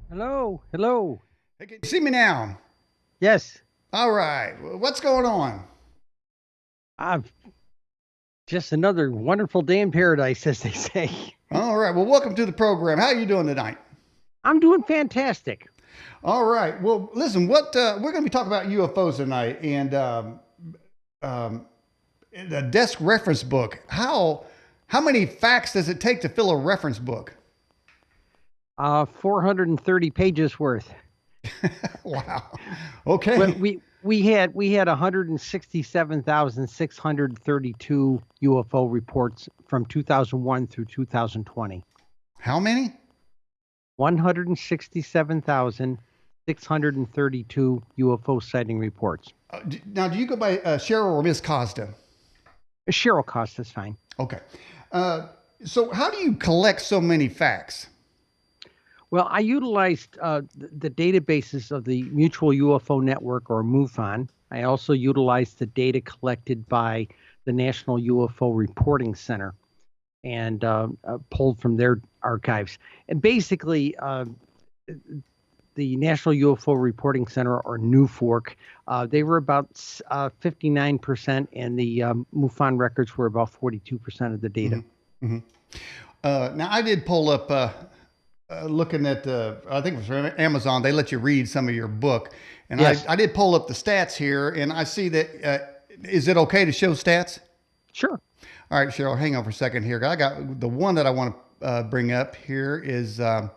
Hello, hello. Hey, can you see me now? Yes, All right. What's going on? I've just another wonderful day in paradise, as they say. All right. Well, welcome to the program. How are you doing tonight? I'm doing fantastic. All right. Well, listen. What we're going to be talking about UFOs tonight, and um, the desk reference book. How many facts does it take to fill a reference book? 430 pages worth. Wow. Well, Okay. we had 167,632 UFO reports from 2001 through 2020. How many? 167,632 UFO sighting reports. Now, do you go by Cheryl or Miss Costa? Cheryl Costa is fine. Okay. Uh, so, how do you collect so many facts? Well, I utilized the databases of the Mutual UFO Network, or MUFON. I also utilized the data collected by the National UFO Reporting Center and pulled from their archives. And basically, the National UFO Reporting Center, or NUFORC, they were about 59%, and the MUFON records were about 42% of the data. Mm-hmm. Now, I did pull up, looking at, I think it was from Amazon, they let you read some of your book. And Yes, I did pull up the stats here, and I see that, is it okay to show stats? sure. All right, Cheryl, hang on for a second here. I got the one that I want to bring up here is, let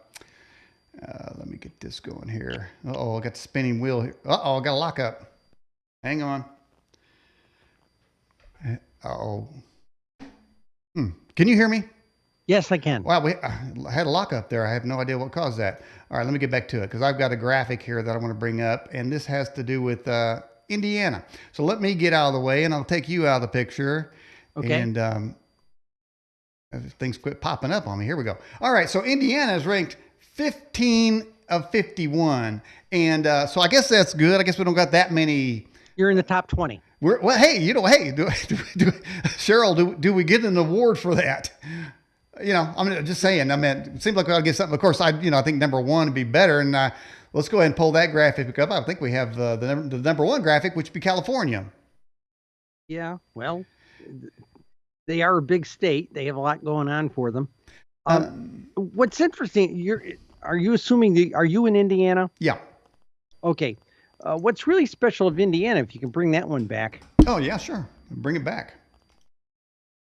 me get this going here. Uh-oh, I got the spinning wheel here. Uh-oh, I got a lockup. Hang on. Uh-oh. Can you hear me? Yes, I can. Wow, I had a lockup there. I have no idea what caused that. All right, let me get back to it because I've got a graphic here that I want to bring up, and this has to do with Indiana. So let me get out of the way, and I'll take you out of the picture. Okay. And things quit popping up on me. Here we go. All right, so Indiana is ranked 15 of 51, and so I guess that's good. I guess we don't got that many. You're in the top 20. Well, hey, hey, Cheryl, do we get an award for that? I'm just saying. I mean, it seems like we ought to get something. Of course, I think number one would be better. And let's go ahead and pull that graphic up. I think we have the number one graphic, which would be California. Yeah, well, they are a big state. They have a lot going on for them. What's interesting, are you assuming are you in Indiana? Yeah. Okay. What's really special of Indiana, if you can bring that one back? Oh, yeah, sure. Bring it back.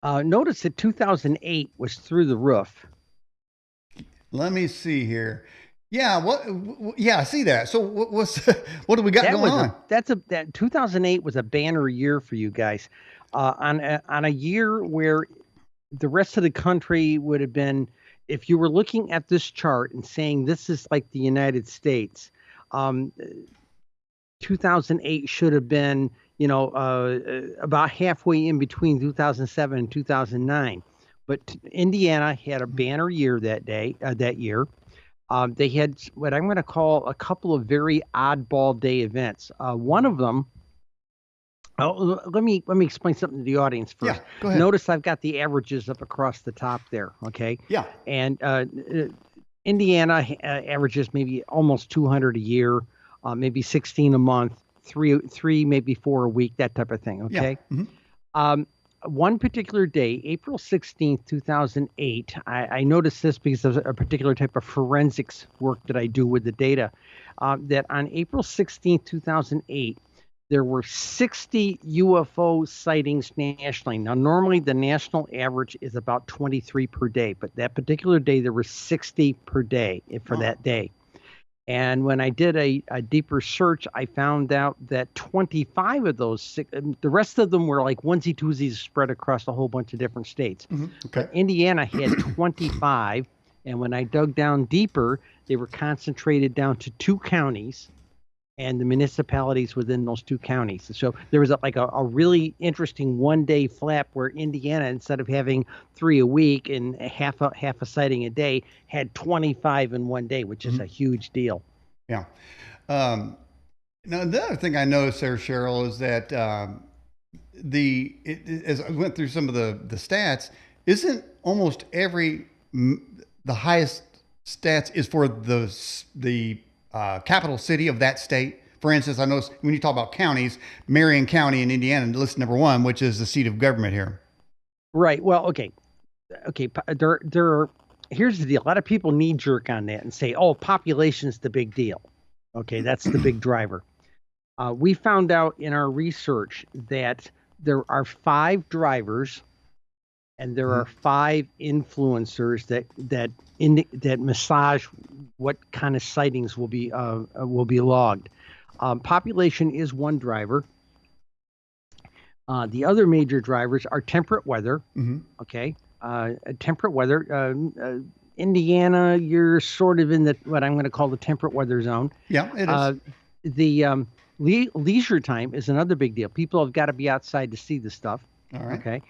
Notice that 2008 was through the roof. Let me see here. Yeah. Yeah, I see that. So what do we got That going was on? that 2008 was a banner year for you guys. On a year where the rest of the country would have been, if you were looking at this chart and saying this is like the United States, um, 2008 should have been, about halfway in between 2007 and 2009. But Indiana had a banner year that year. They had what I'm going to call a couple of very oddball day events. One of them. Oh, let me explain something to the audience Yeah, first. go ahead. Notice I've got the averages up across the top there. Okay, Yeah. and Indiana averages maybe almost 200 a year, maybe 16 a month, three maybe four a week, that type of thing. Yeah. Okay. Um, one particular day, April 16th, 2008, I noticed this because of a particular type of forensics work that I do with the data, that on April 16th, 2008, there were 60 UFO sightings nationally. Now, normally the national average is about 23 per day, but that particular day, there were 60 per day for Oh, that day. And when I did a deeper search, I found out that 25 of those, the rest of them were like onesie twosies spread across a whole bunch of different states. okay. But Indiana had 25. And when I dug down deeper, they were concentrated down to two counties and the municipalities within those two counties. So there was a really interesting one-day flap where Indiana, instead of having three a week and half a sighting a day, had 25 in one day, which is a huge deal. Yeah. Um, Now, the other thing I noticed there, Cheryl, is that as I went through some of the stats, isn't almost the highest stats is for the capital city of that state. For instance, I know when you talk about counties, Marion County in Indiana, list number 1, which is the seat of government here. Right. Well, okay. Here's the deal. A lot of people knee jerk on that and say, oh, population's the big deal. Okay, that's the big driver. We found out in our research that there are 5 drivers and there are 5 influencers that massage what kind of sightings will be logged. Population is one driver. The other major drivers are temperate weather. Okay, temperate weather. Indiana, you're sort of in what I'm going to call the temperate weather zone. Yeah, it is. The leisure time is another big deal. People have got to be outside to see the stuff. All right. Okay.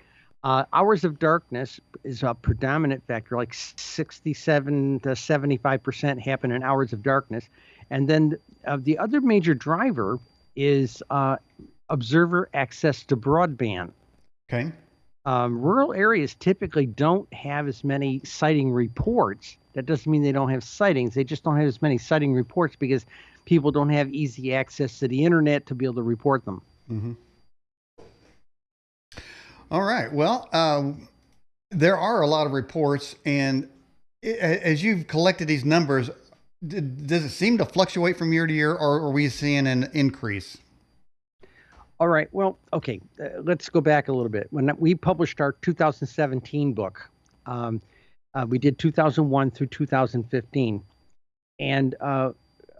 Hours of darkness is a predominant factor, like 67 to 75% happen in hours of darkness. And then the other major driver is observer access to broadband. Okay. Rural areas typically don't have as many sighting reports. That doesn't mean they don't have sightings. They just don't have as many sighting reports because people don't have easy access to the internet to be able to report them. All right. Well, there are a lot of reports, and as you've collected these numbers, does it seem to fluctuate from year to year, or are we seeing an increase? All right. Well, okay. Let's go back a little bit. When we published our 2017 book, we did 2001 through 2015. And a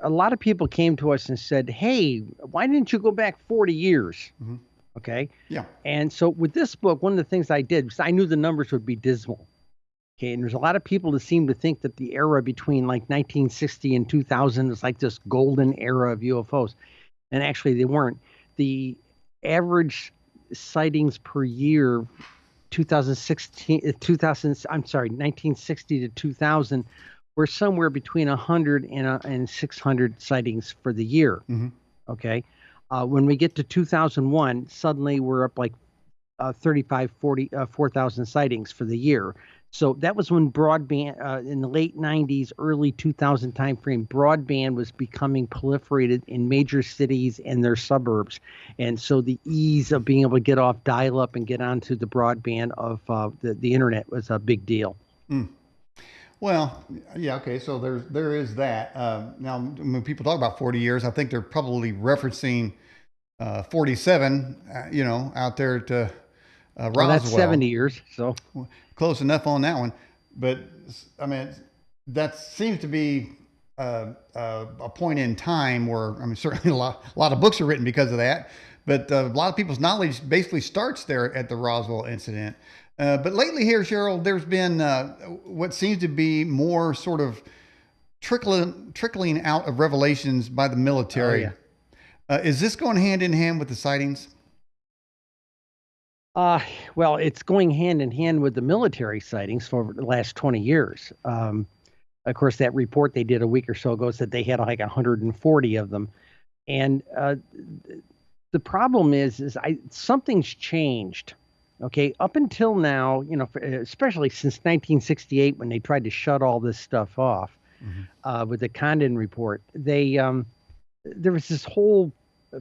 lot of people came to us and said, hey, why didn't you go back 40 years? Okay. Yeah. And so with this book, one of the things I did was I knew the numbers would be dismal. Okay. And there's a lot of people that seem to think that the era between like 1960 and 2000 is like this golden era of UFOs. And actually they weren't. The average sightings per year, 1960 to 2000, were somewhere between 100 and 600 sightings for the year. Okay. When we get to 2001, suddenly we're up like 4,000 sightings for the year. So that was when broadband, in the late 90s, early 2000 timeframe, broadband was becoming proliferated in major cities and their suburbs. And so the ease of being able to get off dial-up and get onto the broadband of the internet was a big deal. Well, yeah, okay, so there is that. Now, when people talk about 40 years, I think they're probably referencing 47, out there to Roswell. Well, that's 70 years, so close enough on that one. But I mean, that seems to be a point in time where, I mean, certainly a lot of books are written because of that. But a lot of people's knowledge basically starts there at the Roswell incident. But lately here, Cheryl, there's been what seems to be more sort of trickling out of revelations by the military. Is this going hand in hand with the sightings? Well, it's going hand in hand with the military sightings for the last 20 years. Of course, that report they did a week or so ago said they had like 140 of them. And the problem is something's changed. Okay, up until now, especially since 1968 when they tried to shut all this stuff off with the Condon report, there was this whole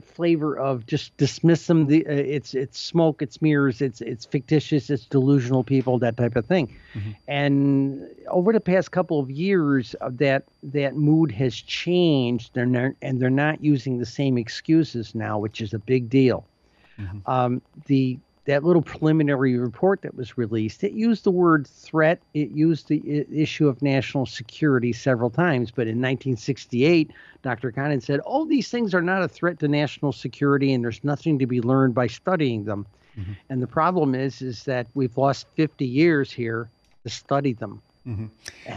flavor of just dismiss them. It's smoke, it's mirrors, it's fictitious, it's delusional people, that type of thing. And over the past couple of years, that mood has changed. They're not using the same excuses now, which is a big deal. That little preliminary report that was released, it used the word threat. It used the issue of national security several times. But in 1968, Dr. Condon said, oh, these things are not a threat to national security, and there's nothing to be learned by studying them. And the problem is that we've lost 50 years here to study them and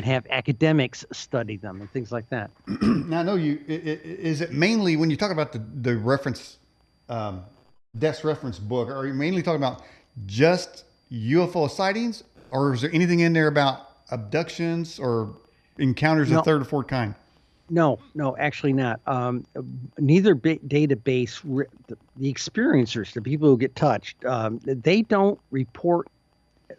have academics study them and things like that. Now, I know is it mainly when you talk about the reference desk reference book, are you mainly talking about just UFO sightings, or is there anything in there about abductions or encounters of third or fourth kind? No, actually not. Neither database, the experiencers, the people who get touched, they don't report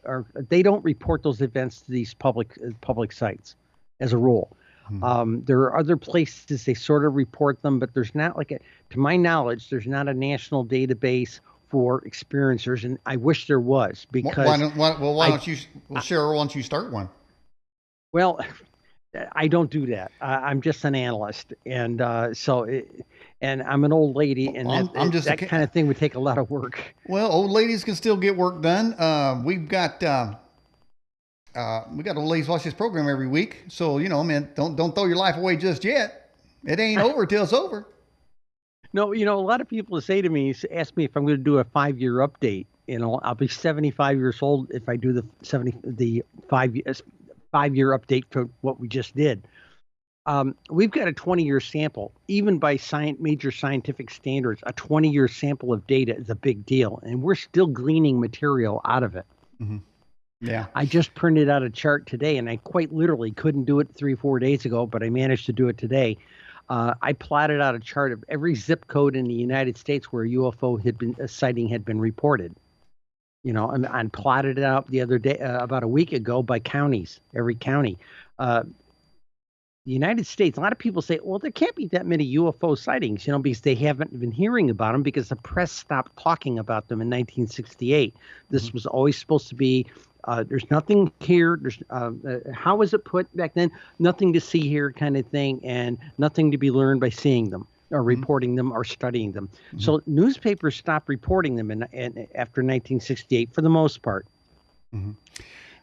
those events to these public sites. as a rule. Mhm. There are other places they sort of report them, but there's not to my knowledge, there's not a national database for experiencers, and I wish there was Why because don't why I, don't you I Cheryl? Why don't you start one? well, I don't do that. I'm just an analyst, and and I'm an old lady, and I'm just that kind of thing would take a lot of work. well, old ladies can still get work done. We got old ladies watch this program every week, so man, don't throw your life away just yet. It ain't over till it's over. No, a lot of people say to me, ask me if I'm going to do a 5-year update. I'll be 75 years old if I do the 5-year update for what we just did. We've got a 20-year sample. Even by major scientific standards, a 20-year sample of data is a big deal, and we're still gleaning material out of it. Mm-hmm. Yeah. I just printed out a chart today, and I quite literally couldn't do it 3-4 days ago, but I managed to do it today. I plotted out a chart of every zip code in the United States where a UFO sighting had been reported. And plotted it out the other day, about a week ago, by counties, every county. The United States, a lot of people say, well, there can't be that many UFO sightings, because they haven't been hearing about them because the press stopped talking about them in 1968. This was always supposed to be, there's nothing here. How was it put back then? Nothing to see here kind of thing, and nothing to be learned by seeing them or reporting them or studying them. So newspapers stopped reporting them after 1968 for the most part.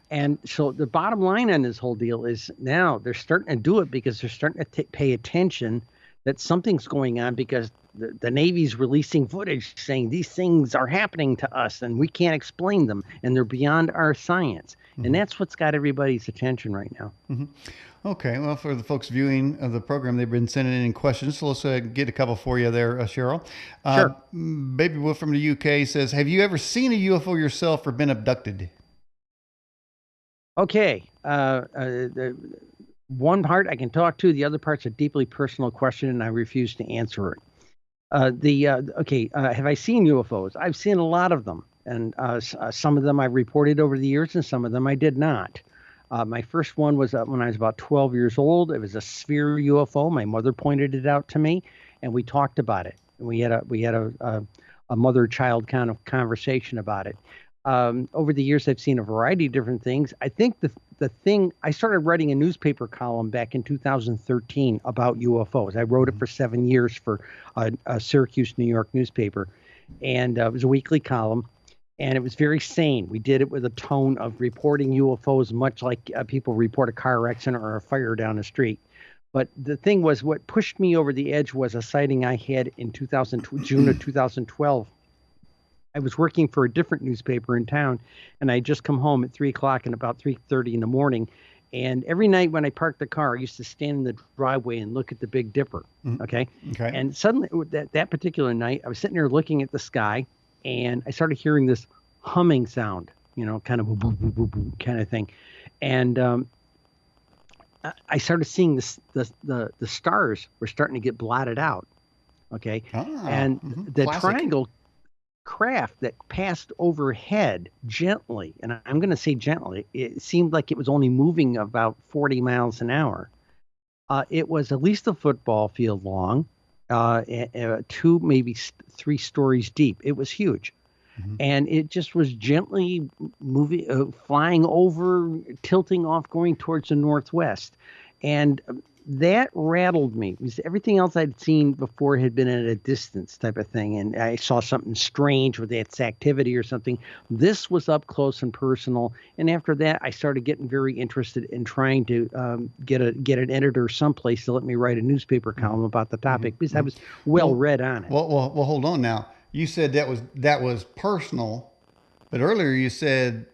And so the bottom line on this whole deal is now they're starting to do it because they're starting to pay attention that something's going on, because the Navy's releasing footage saying these things are happening to us and we can't explain them and they're beyond our science. And that's what's got everybody's attention right now. Okay. Well, for the folks viewing the program, they've been sending in questions. So let's get a couple for you there, Cheryl. Sure. Baby Wolf from the UK says, have you ever seen a UFO yourself or been abducted? Okay. The one part I can talk to, the other part's a deeply personal question, and I refuse to answer it. Have I seen UFOs? I've seen a lot of them, and some of them I reported over the years, and some of them I did not. My first one was when I was about 12 years old. It was a sphere UFO. My mother pointed it out to me, and we talked about it. We had a mother-child kind of conversation about it. Over the years, I've seen a variety of different things. I think the thing, I started writing a newspaper column back in 2013 about UFOs. I wrote it for 7 years for a Syracuse, New York newspaper. And it was a weekly column. And it was very sane. We did it with a tone of reporting UFOs, much like people report a car accident or a fire down the street. But the thing was, what pushed me over the edge was a sighting I had in June of 2012. I was working for a different newspaper in town, and I had just come home at 3 o'clock and about 3:30 in the morning. And every night when I parked the car, I used to stand in the driveway and look at the Big Dipper. Okay. And suddenly, that particular night, I was sitting there looking at the sky, and I started hearing this humming sound, kind of a boo, boo, boo, boo kind of thing. And I started seeing the stars were starting to get blotted out. Okay. And the Classic. triangle craft that passed overhead gently, and I'm going to say gently, it seemed like it was only moving about 40 miles an hour. It was at least a football field long, 2, maybe 3 stories deep. It was huge. And it just was gently moving, flying over, tilting off, going towards the northwest. And that rattled me, because everything else I'd seen before had been at a distance type of thing. And I saw something strange with its activity or something. This was up close and personal. And after that, I started getting very interested in trying to get an editor someplace to let me write a newspaper column about the topic, because I was well read on it. Well, hold on now. You said that was personal, but earlier you said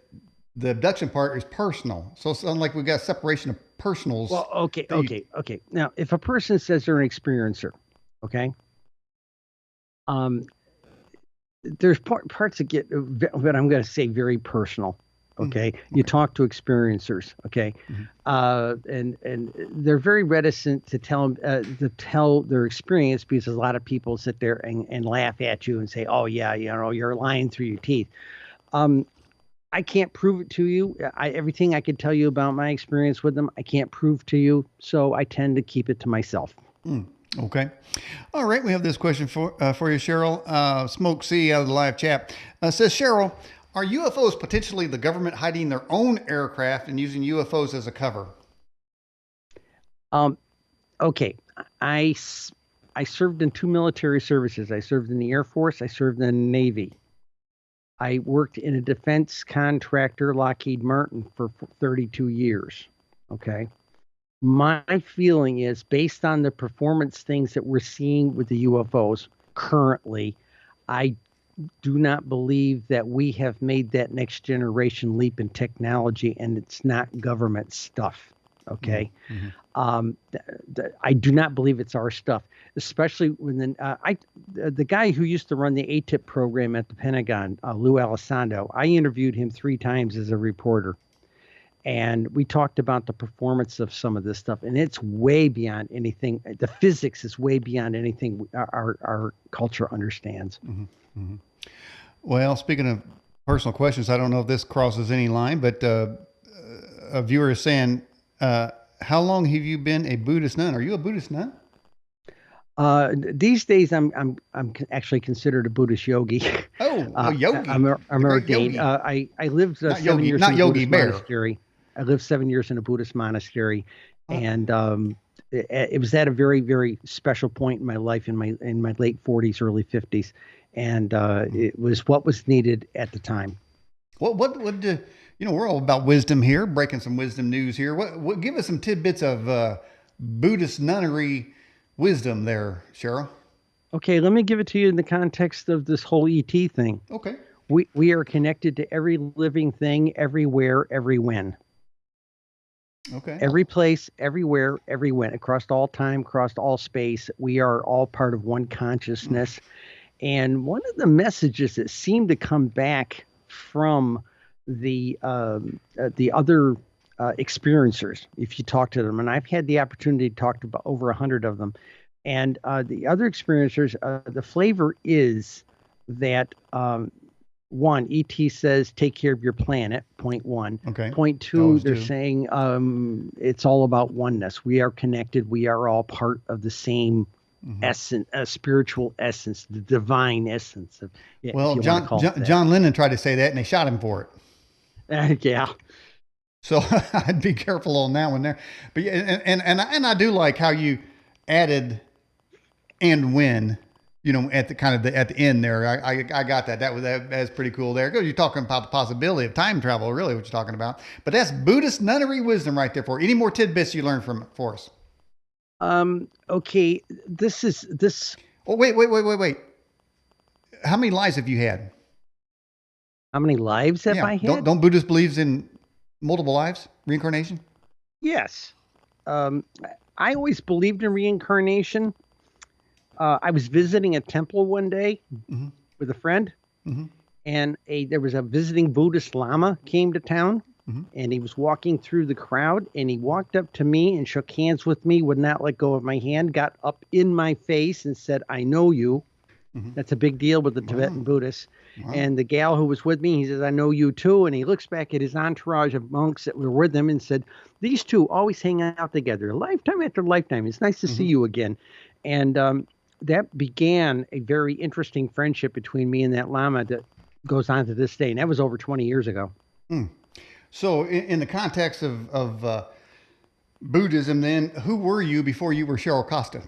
the abduction part is personal. So it's like we've got separation of personals. Well, okay. Now, if a person says they're an experiencer, okay, there's parts that get, what I'm going to say, very personal. Okay. You talk to experiencers. Okay. And they're very reticent to tell their experience, because a lot of people sit there and laugh at you and say, oh yeah, you're lying through your teeth. I can't prove it to you. Everything I could tell you about my experience with them, I can't prove to you. So I tend to keep it to myself. Okay. All right. We have this question for you, Cheryl. Smoke C out of the live chat says, Cheryl, are UFOs potentially the government hiding their own aircraft and using UFOs as a cover? Okay. I served in 2 military services. I served in the Air Force. I served in the Navy. I worked in a defense contractor, Lockheed Martin, for 32 years. Okay. My feeling is, based on the performance things that we're seeing with the UFOs currently, I do not believe that we have made that next generation leap in technology, and it's not government stuff. Okay. I do not believe it's our stuff, especially when the guy who used to run the ATIP program at the Pentagon, Lou Alessandro, I interviewed him 3 times as a reporter. And we talked about the performance of some of this stuff, and it's way beyond anything. The physics is way beyond anything our culture understands. Well, speaking of personal questions, I don't know if this crosses any line, but a viewer is saying, how long have you been a Buddhist nun? Are you a Buddhist nun? These days, I'm actually considered a Buddhist yogi. Oh, a yogi. I'm ordained. Yogi. I lived 7 years in a Buddhist monastery. I lived 7 years in a Buddhist monastery, and it was at a very, very special point in my life, in my late 40s, early 50s, and it was what was needed at the time. What we're all about wisdom here, breaking some wisdom news here. What give us some tidbits of Buddhist nunnery wisdom there, Cheryl? Okay, let me give it to you in the context of this whole ET thing. Okay. We are connected to every living thing, everywhere, every when. Okay. Every place, everywhere, every when, across all time, across all space. We are all part of one consciousness. And one of the messages that seemed to come back from the other experiencers, if you talk to them, and I've had the opportunity to talk to about over 100 of them, and the other experiencers, the flavor is that one, ET says take care of your planet, point one. Okay. Point two, they're saying it's all about oneness. We are connected. We are all part of the same essence, spiritual essence, the divine essence. Well, John Lennon tried to say that, and they shot him for it. Yeah. So I'd be careful on that one there. But and I do like how you added and when, at the end there. I got that. That's pretty cool there. You're talking about the possibility of time travel, really, what you're talking about. But that's Buddhist nunnery wisdom right there for you. Any more tidbits you learned for us? Okay. This. Oh, wait. How many lives have you had? How many lives have I had? Don't Buddhists believe in multiple lives, reincarnation? Yes. I always believed in reincarnation. I was visiting a temple one day with a friend, and there was a visiting Buddhist Lama came to town, and he was walking through the crowd, and he walked up to me and shook hands with me, would not let go of my hand, got up in my face and said, "I know you." That's a big deal with the Tibetan Buddhists. And the gal who was with me, he says, "I know you too." And he looks back at his entourage of monks that were with him and said, "These two always hang out together, lifetime after lifetime. It's nice to see you again." And that began a very interesting friendship between me and that Lama that goes on to this day. And that was over 20 years ago. So in the context of Buddhism, then, who were you before you were Cheryl Costa?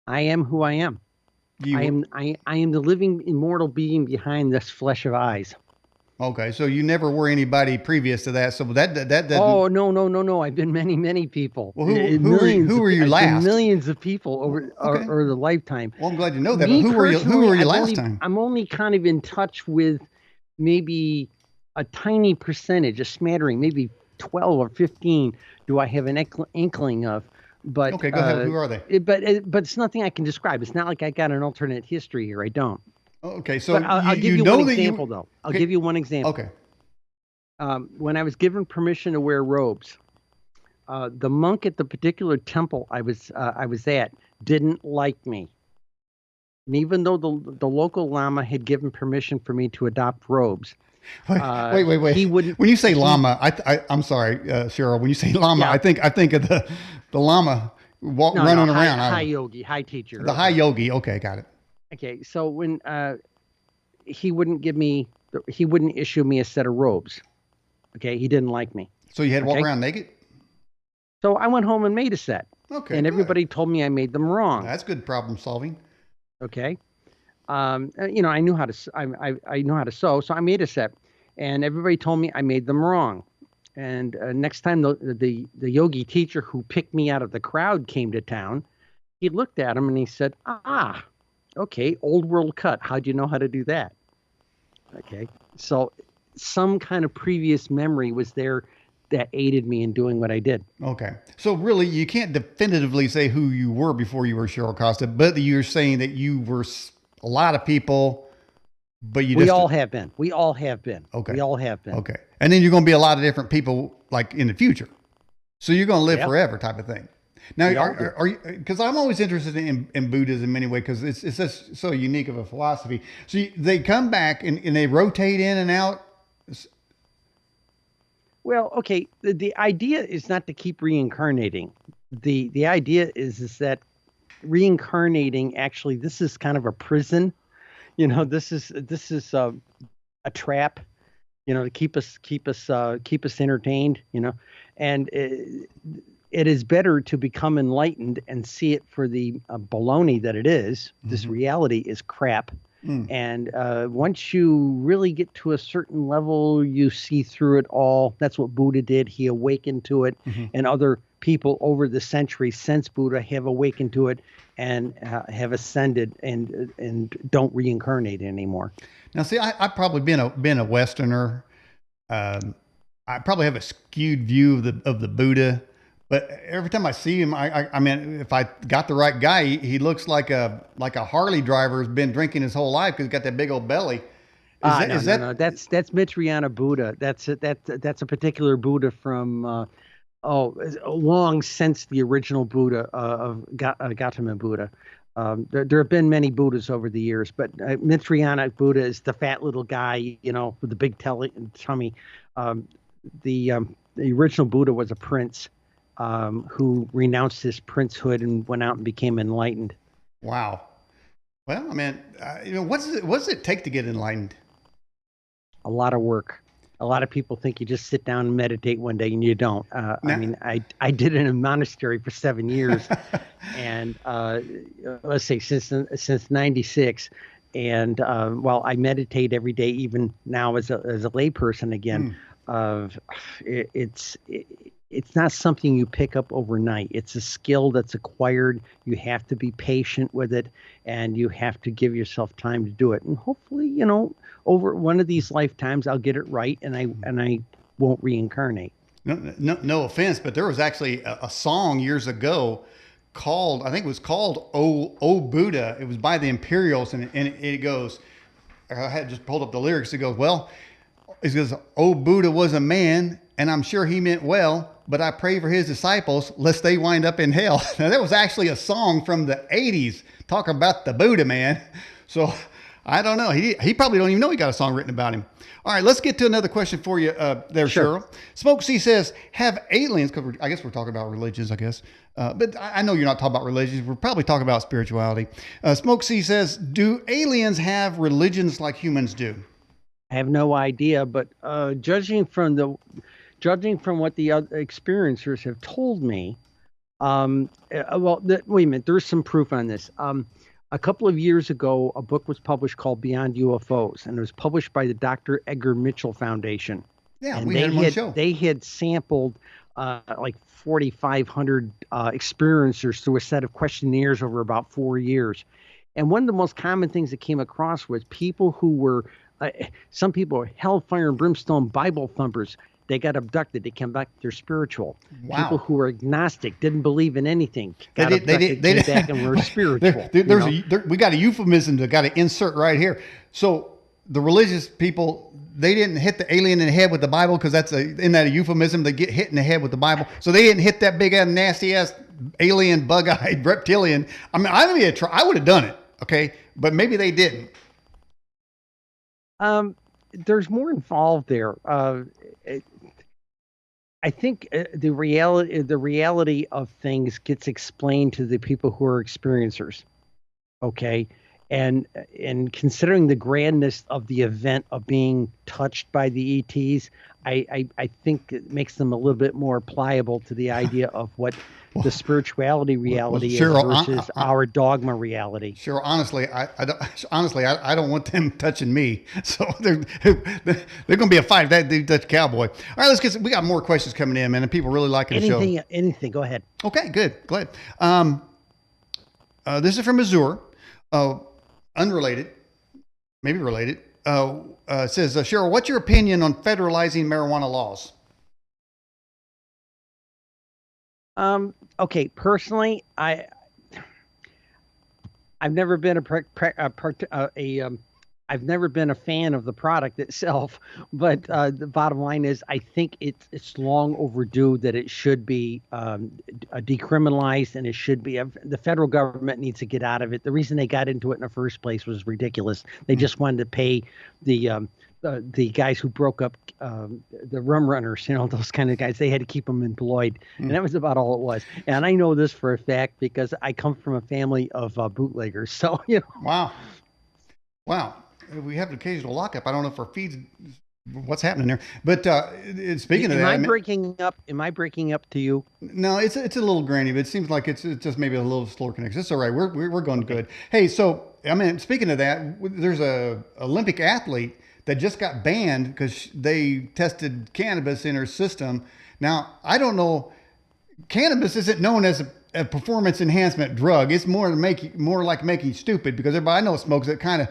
I am who I am. I am the living immortal being behind this flesh of eyes. Okay, so you never were anybody previous to that. So that Oh, no. I've been many people. Well, who were you last? Millions of people over the lifetime. Well, I'm glad you know that. But who were you last time? I'm only kind of in touch with maybe a tiny percentage, a smattering, maybe 12 or 15. Do I have an inkling of? But okay, go ahead. Who are they? But it's nothing I can describe. It's not like I got an alternate history here. I don't. Okay, so I'll give you one example, though. I'll give you one example. Okay. When I was given permission to wear robes, the monk at the particular temple I was at didn't like me. And even though the local Lama had given permission for me to adopt robes, Wait. He wouldn't. When you say llama, I'm sorry, Cheryl. When you say llama, Yeah. I think of the llama running around. High yogi, high teacher. The high yogi. Okay, got it. Okay, so when he wouldn't he wouldn't issue me a set of robes. Okay, he didn't like me. So you had to walk around naked? So I went home and made a set. Okay. And good. everybody told me I made them wrong. That's good problem solving. Okay. I knew how to I know how to sew, so I made a set, and everybody told me I made them wrong. And next time the yogi teacher who picked me out of the crowd came to town, he looked at him and he said, okay, old world cut. How'd you know how to do that? Okay, so some kind of previous memory was there that aided me in doing what I did. Okay. So really, you can't definitively say who you were before you were Cheryl Costa, but you're saying that you were a lot of people, but we all have been. We all have been. Okay. We all have been. Okay. And then you're going to be a lot of different people like in the future. So you're going to live forever type of thing. Now, are you, because I'm always interested in Buddhism in many ways, because it's just so unique of a philosophy. So they come back and they rotate in and out. Well, okay. The idea is not to keep reincarnating. The idea is that reincarnating, actually, this is kind of a prison. This is a trap. To keep us entertained. And it is better to become enlightened and see it for the baloney that it is. Mm-hmm. This reality is crap. And once you really get to a certain level, you see through it all. That's what Buddha did. He awakened to it, and other people over the centuries since Buddha have awakened to it and have ascended and don't reincarnate anymore. Now, see, I've probably been a Westerner. I probably have a skewed view of the Buddha. But every time I see him, I mean, if I got the right guy, he looks like a Harley driver who's been drinking his whole life because he's got that big old belly. No. That's Mitriana Buddha. That's a particular Buddha from long since the original Buddha of Gautama Buddha. There have been many Buddhas over the years, but Mitriana Buddha is the fat little guy, with the big tummy. The original Buddha was a prince. Who renounced his princehood and went out and became enlightened. Wow. Well, I mean, what does it take to get enlightened? A lot of work. A lot of people think you just sit down and meditate one day, and you don't. I mean, I did it in a monastery for 7 years, and let's say since '96. And while I meditate every day, even now as a layperson again, it's not something you pick up overnight. It's a skill that's acquired. You have to be patient with it, and you have to give yourself time to do it. And hopefully, over one of these lifetimes, I'll get it right, and I won't reincarnate. No offense, but there was actually a song years ago called, I think it was called "Oh Buddha." It was by the Imperials, and it goes, I had just pulled up the lyrics. It goes, "Oh Buddha was a man, and I'm sure he meant well, but I pray for his disciples lest they wind up in hell." Now, that was actually a song from the 80s talking about the Buddha, man. So I don't know. He probably don't even know he got a song written about him. All right, let's get to another question for you there, Sure. Cheryl. Smoke C says, have aliens, because I guess we're talking about religions, I guess. But I know you're not talking about religions. We're probably talking about spirituality. Smoke C says, do aliens have religions like humans do? I have no idea, but judging from what the other experiencers have told me, wait a minute, there's some proof on this. A couple of years ago, a book was published called Beyond UFOs, and it was published by the Dr. Edgar Mitchell Foundation. Yeah, and we had him on the show. They had sampled like 4,500 experiencers through a set of questionnaires over about 4 years. And one of the most common things that came across was people who were, some people were hellfire and brimstone Bible thumpers. They got abducted. They came back. They're spiritual. Wow. People who were agnostic, didn't believe in anything, got abducted, came back and were spiritual. We got a euphemism to got to insert right here. So the religious people, they didn't hit the alien in the head with the Bible, because isn't that a euphemism? They get hit in the head with the Bible. So they didn't hit that big ass nasty ass alien, bug-eyed reptilian. I mean, I would have done it, okay, but maybe they didn't. there's more involved there. I think the reality of things gets explained to the people who are experiencers. Okay, and considering the grandness of the event of being touched by the ETs, I think it makes them a little bit more pliable to the idea of what the spirituality reality is Cheryl, versus our dogma reality. Cheryl, I don't want them touching me. So they're going to be a fight. They touch cowboy. All right, we got more questions coming in, man, and people really liking the show. Anything. Go ahead. Okay, good. Glad. This is from Missouri. Unrelated, maybe related. Says, Cheryl, what's your opinion on federalizing marijuana laws? Okay, personally, I've never been I've never been a fan of the product itself, but the bottom line is I think it's long overdue that it should be decriminalized, and it should be the federal government needs to get out of it. The reason they got into it in the first place was ridiculous. They just wanted to pay the guys who broke up the rum runners, those kind of guys. They had to keep them employed, and that was about all it was. And I know this for a fact because I come from a family of bootleggers. So Wow. We have an occasional lockup. I don't know if our feeds, what's happening there. But speaking of that, am I breaking up to you? No, it's a little grainy, but it seems like it's just maybe a little slower connection. It's all right. We're going good. Hey, so speaking of that, there's a Olympic athlete that just got banned because they tested cannabis in her system. Now, I don't know. Cannabis isn't known as a performance enhancement drug. It's more like making stupid, because everybody I know smokes it kind of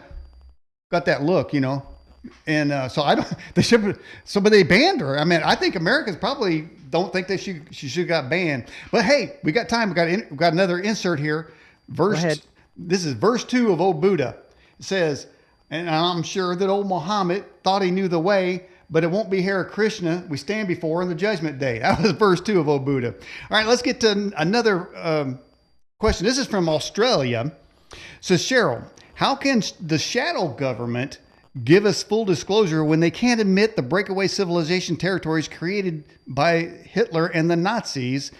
got that look, and so I don't. But they banned her. I think Americans probably don't think that she should have got banned. But hey, we got time. We got another insert here. This is verse 2 of Old Buddha. It says, and I'm sure that old Muhammad thought he knew the way, but it won't be Hare Krishna we stand before in the judgment day. That was verse 2 of Old Buddha. All right, let's get to another question. This is from Australia. So Cheryl, how can the shadow government give us full disclosure when they can't admit the breakaway civilization territories created by Hitler and the Nazis?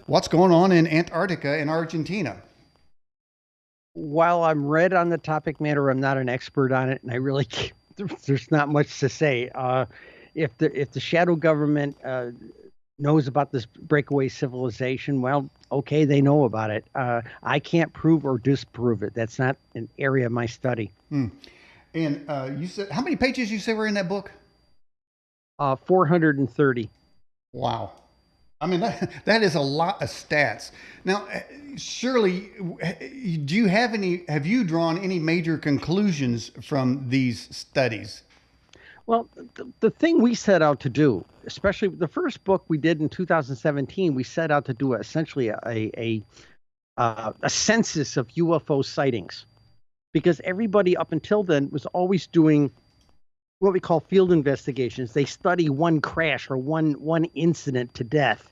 What's going on in Antarctica and Argentina? While I'm read on the topic matter, I'm not an expert on it, and I really there's not much to say. If the shadow government knows about this breakaway civilization, well, okay, they know about it. I can't prove or disprove it. That's not an area of my study. And you said, how many pages you say were in that book? 430. Wow. That is a lot of stats. Now, surely, have you drawn any major conclusions from these studies? Well, the thing we set out to do, especially the first book we did in 2017, we set out to do essentially a census of UFO sightings, because everybody up until then was always doing what we call field investigations. They study one crash or one incident to death.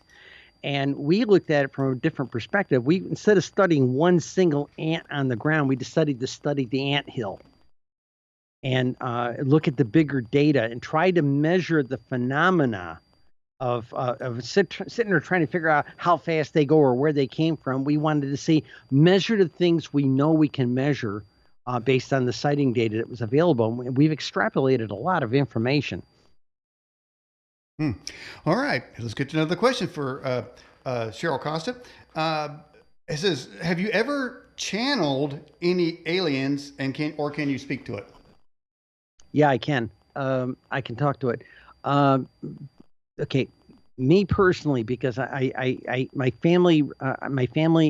And we looked at it from a different perspective. We, instead of studying one single ant on the ground, we decided to study the anthill and look at the bigger data and try to measure the phenomena of sitting there trying to figure out how fast they go or where they came from. We wanted to measure the things we know we can measure based on the sighting data that was available. We've extrapolated a lot of information. All right, let's get to another question for Cheryl Costa. It says, have you ever channeled any aliens, and can you speak to it? Yeah, I can. I can talk to it. Okay, me personally, because my family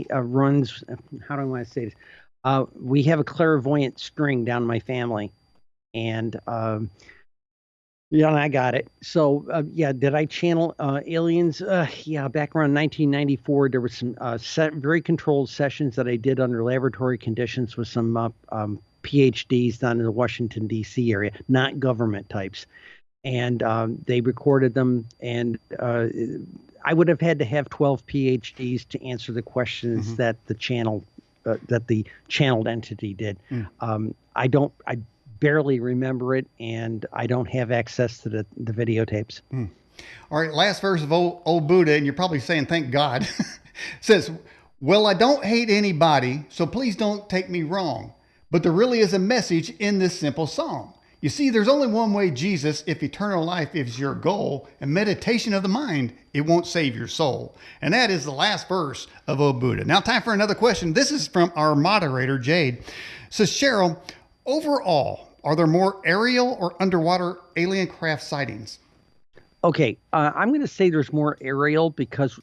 runs. How do I want to say this? We have a clairvoyant string down my family, and I got it. So did I channel aliens? Yeah, back around 1994, there was some very controlled sessions that I did under laboratory conditions with some PhDs down in the Washington, D.C. area, not government types. And they recorded them, and I would have had to have 12 PhDs to answer the questions that the channeled entity did. I barely remember it, and I don't have access to the videotapes. All right, last verse of old Buddha, and you're probably saying, thank God, says, well, I don't hate anybody, so please don't take me wrong. But there really is a message in this simple song. You see, there's only one way, Jesus, if eternal life is your goal, and meditation of the mind, it won't save your soul. And that is the last verse of Old Buddha. Now, time for another question. This is from our moderator, Jade. It says, Cheryl, overall, are there more aerial or underwater alien craft sightings? Okay, I'm going to say there's more aerial because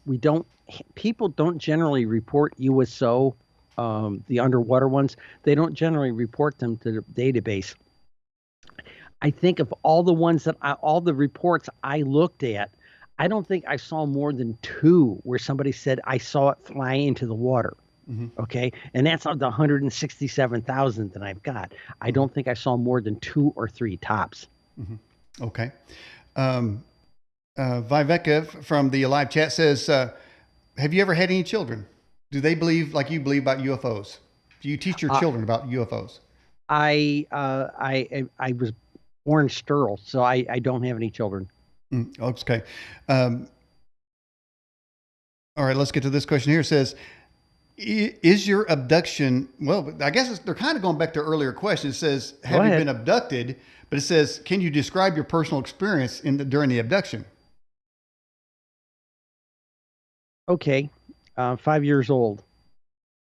people don't generally report USO, the underwater ones. They don't generally report them to the database. I think of all the ones all the reports I looked at, I don't think I saw more than 2 where somebody said I saw it fly into the water. Okay. And that's of the 167,000 that I've got. I don't think I saw more than 2 or 3 tops. Okay. Viveka from the live chat says, have you ever had any children? Do they believe like you believe about UFOs? Do you teach your children about UFOs? I was born sterile, so I don't have any children. Okay. All right, let's get to this question here. It says, is your abduction, well, I guess they're kind of going back to earlier questions. It says, have you been abducted? But it says, can you describe your personal experience during the abduction? Okay. 5 years old.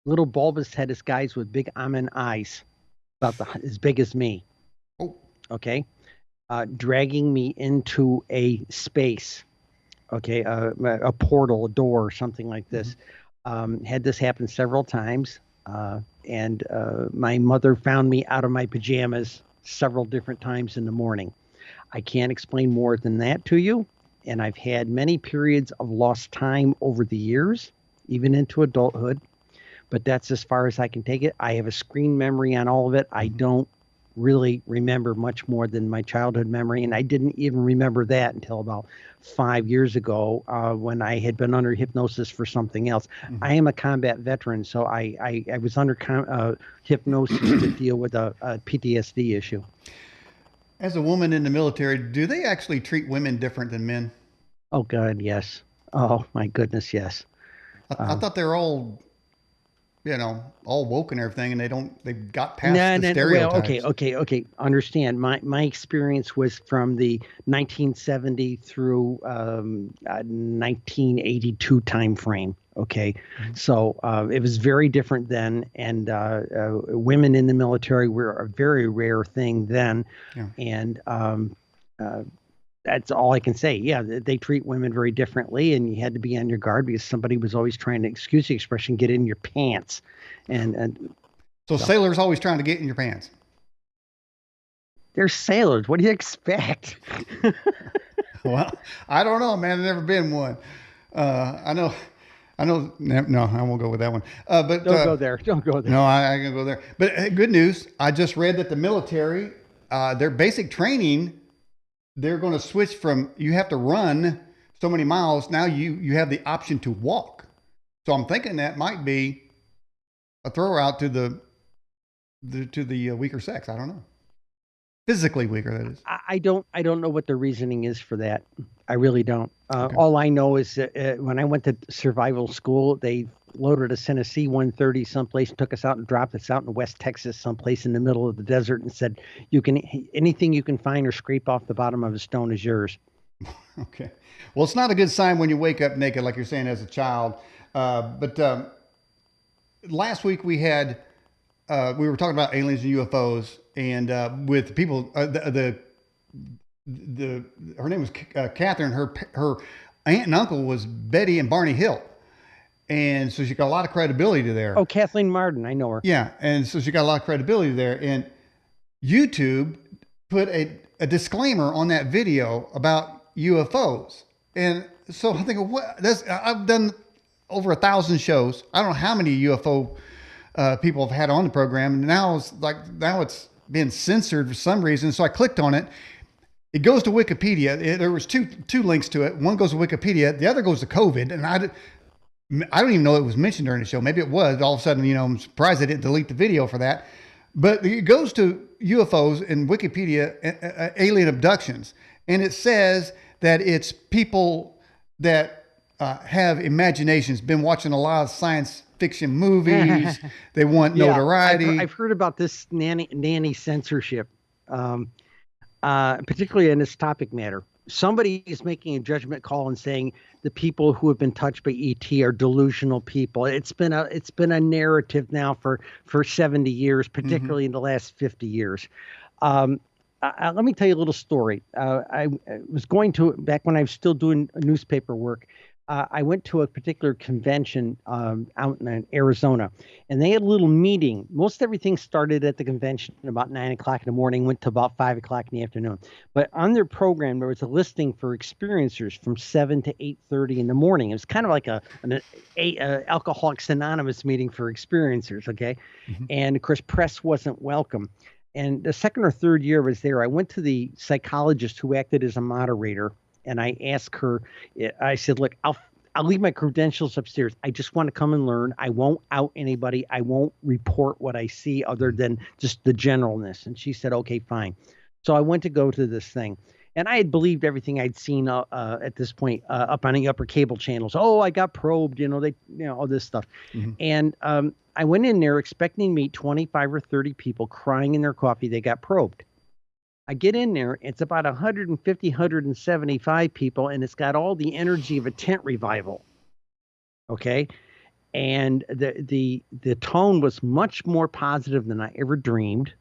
Little bulbous headed guys with big almond eyes, about as big as me. Oh. Okay. Dragging me into a space. Okay. A portal, a door, or something like this. Had this happen several times. And my mother found me out of my pajamas several different times in the morning. I can't explain more than that to you. And I've had many periods of lost time over the years, even into adulthood. But that's as far as I can take it. I have a screen memory on all of it. I don't really remember much more than my childhood memory. And I didn't even remember that until about 5 years ago when I had been under hypnosis for something else. I am a combat veteran, so I was under hypnosis to deal with a PTSD issue. As a woman in the military, do they actually treat women different than men? Oh, God, yes. Oh, my goodness, yes. I thought they were all, all woke and everything, and they've got past the stereotypes. Well, okay. Understand. My experience was from the 1970 through 1982 time frame. Okay. So it was very different then. And women in the military were a very rare thing then. Yeah. And that's all I can say. Yeah, they treat women very differently, and you had to be on your guard because somebody was always trying to, excuse the expression, get in your pants. So sailors always trying to get in your pants. They're sailors. What do you expect? Well, I don't know, man. I've never been one. I know. No, I won't go with that one. But don't go there. Don't go there. No, I can go there. But good news. I just read that the military, their basic training, they're going to switch from you have to run so many miles. Now you have the option to walk. So I'm thinking that might be a throw out to the weaker sex. I don't know. Physically weaker, that is. I don't know what the reasoning is for that. I really don't. Okay. All I know is that when I went to survival school, they loaded us in a C-130 someplace, took us out and dropped us out in West Texas, someplace in the middle of the desert, and said, anything you can find or scrape off the bottom of a stone is yours. Okay. Well, it's not a good sign when you wake up naked, like you're saying, as a child. But last week we had, we were talking about aliens and UFOs, and with people, her name was Catherine. Her aunt and uncle was Betty and Barney Hill. And so she got a lot of credibility there. Oh, Kathleen Martin. I know her. Yeah. And so she got a lot of credibility there. And YouTube put a disclaimer on that video about UFOs. And so I'm thinking, I've done over 1,000 shows. I don't know how many UFO people have had on the program. And now it's been censored for some reason. So I clicked on it. It goes to Wikipedia. There was two links to it. One goes to Wikipedia. The other goes to COVID. And I don't even know it was mentioned during the show. Maybe it was. All of a sudden, I'm surprised they didn't delete the video for that. But it goes to UFOs in Wikipedia, alien abductions, and it says that it's people that have imaginations, been watching a lot of science fiction movies. They want Yeah, notoriety. I've heard about this nanny censorship, um, particularly in this topic matter. Somebody is making a judgment call and saying the people who have been touched by ET are delusional people. It's been a narrative now for 70 years, particularly in the last 50 years. Um, Let me tell you a little story. I was going to back when I was still doing newspaper work. I went to a particular convention out in Arizona, and they had a little meeting. Most everything started at the convention at about 9 o'clock in the morning, went to about 5 o'clock in the afternoon. But on their program, there was a listing for experiencers from 7 to 8:30 in the morning. It was kind of like an Alcoholics Anonymous meeting for experiencers. Okay, and of course, press wasn't welcome. And the second or third year I was there, I went to the psychologist who acted as a moderator, and I asked her, I said, look, I'll leave my credentials upstairs. I just want to come and learn. I won't out anybody. I won't report what I see other than just the generalness. And she said, okay, fine. So I went to go to this thing. And I had believed everything I'd seen at this point up on the upper cable channels. Oh, I got probed, all this stuff. And I went in there expecting to meet 25 or 30 people crying in their coffee. They got probed. I get in there, it's about 150, 175 people, and it's got all the energy of a tent revival. Okay. And the tone was much more positive than I ever dreamed.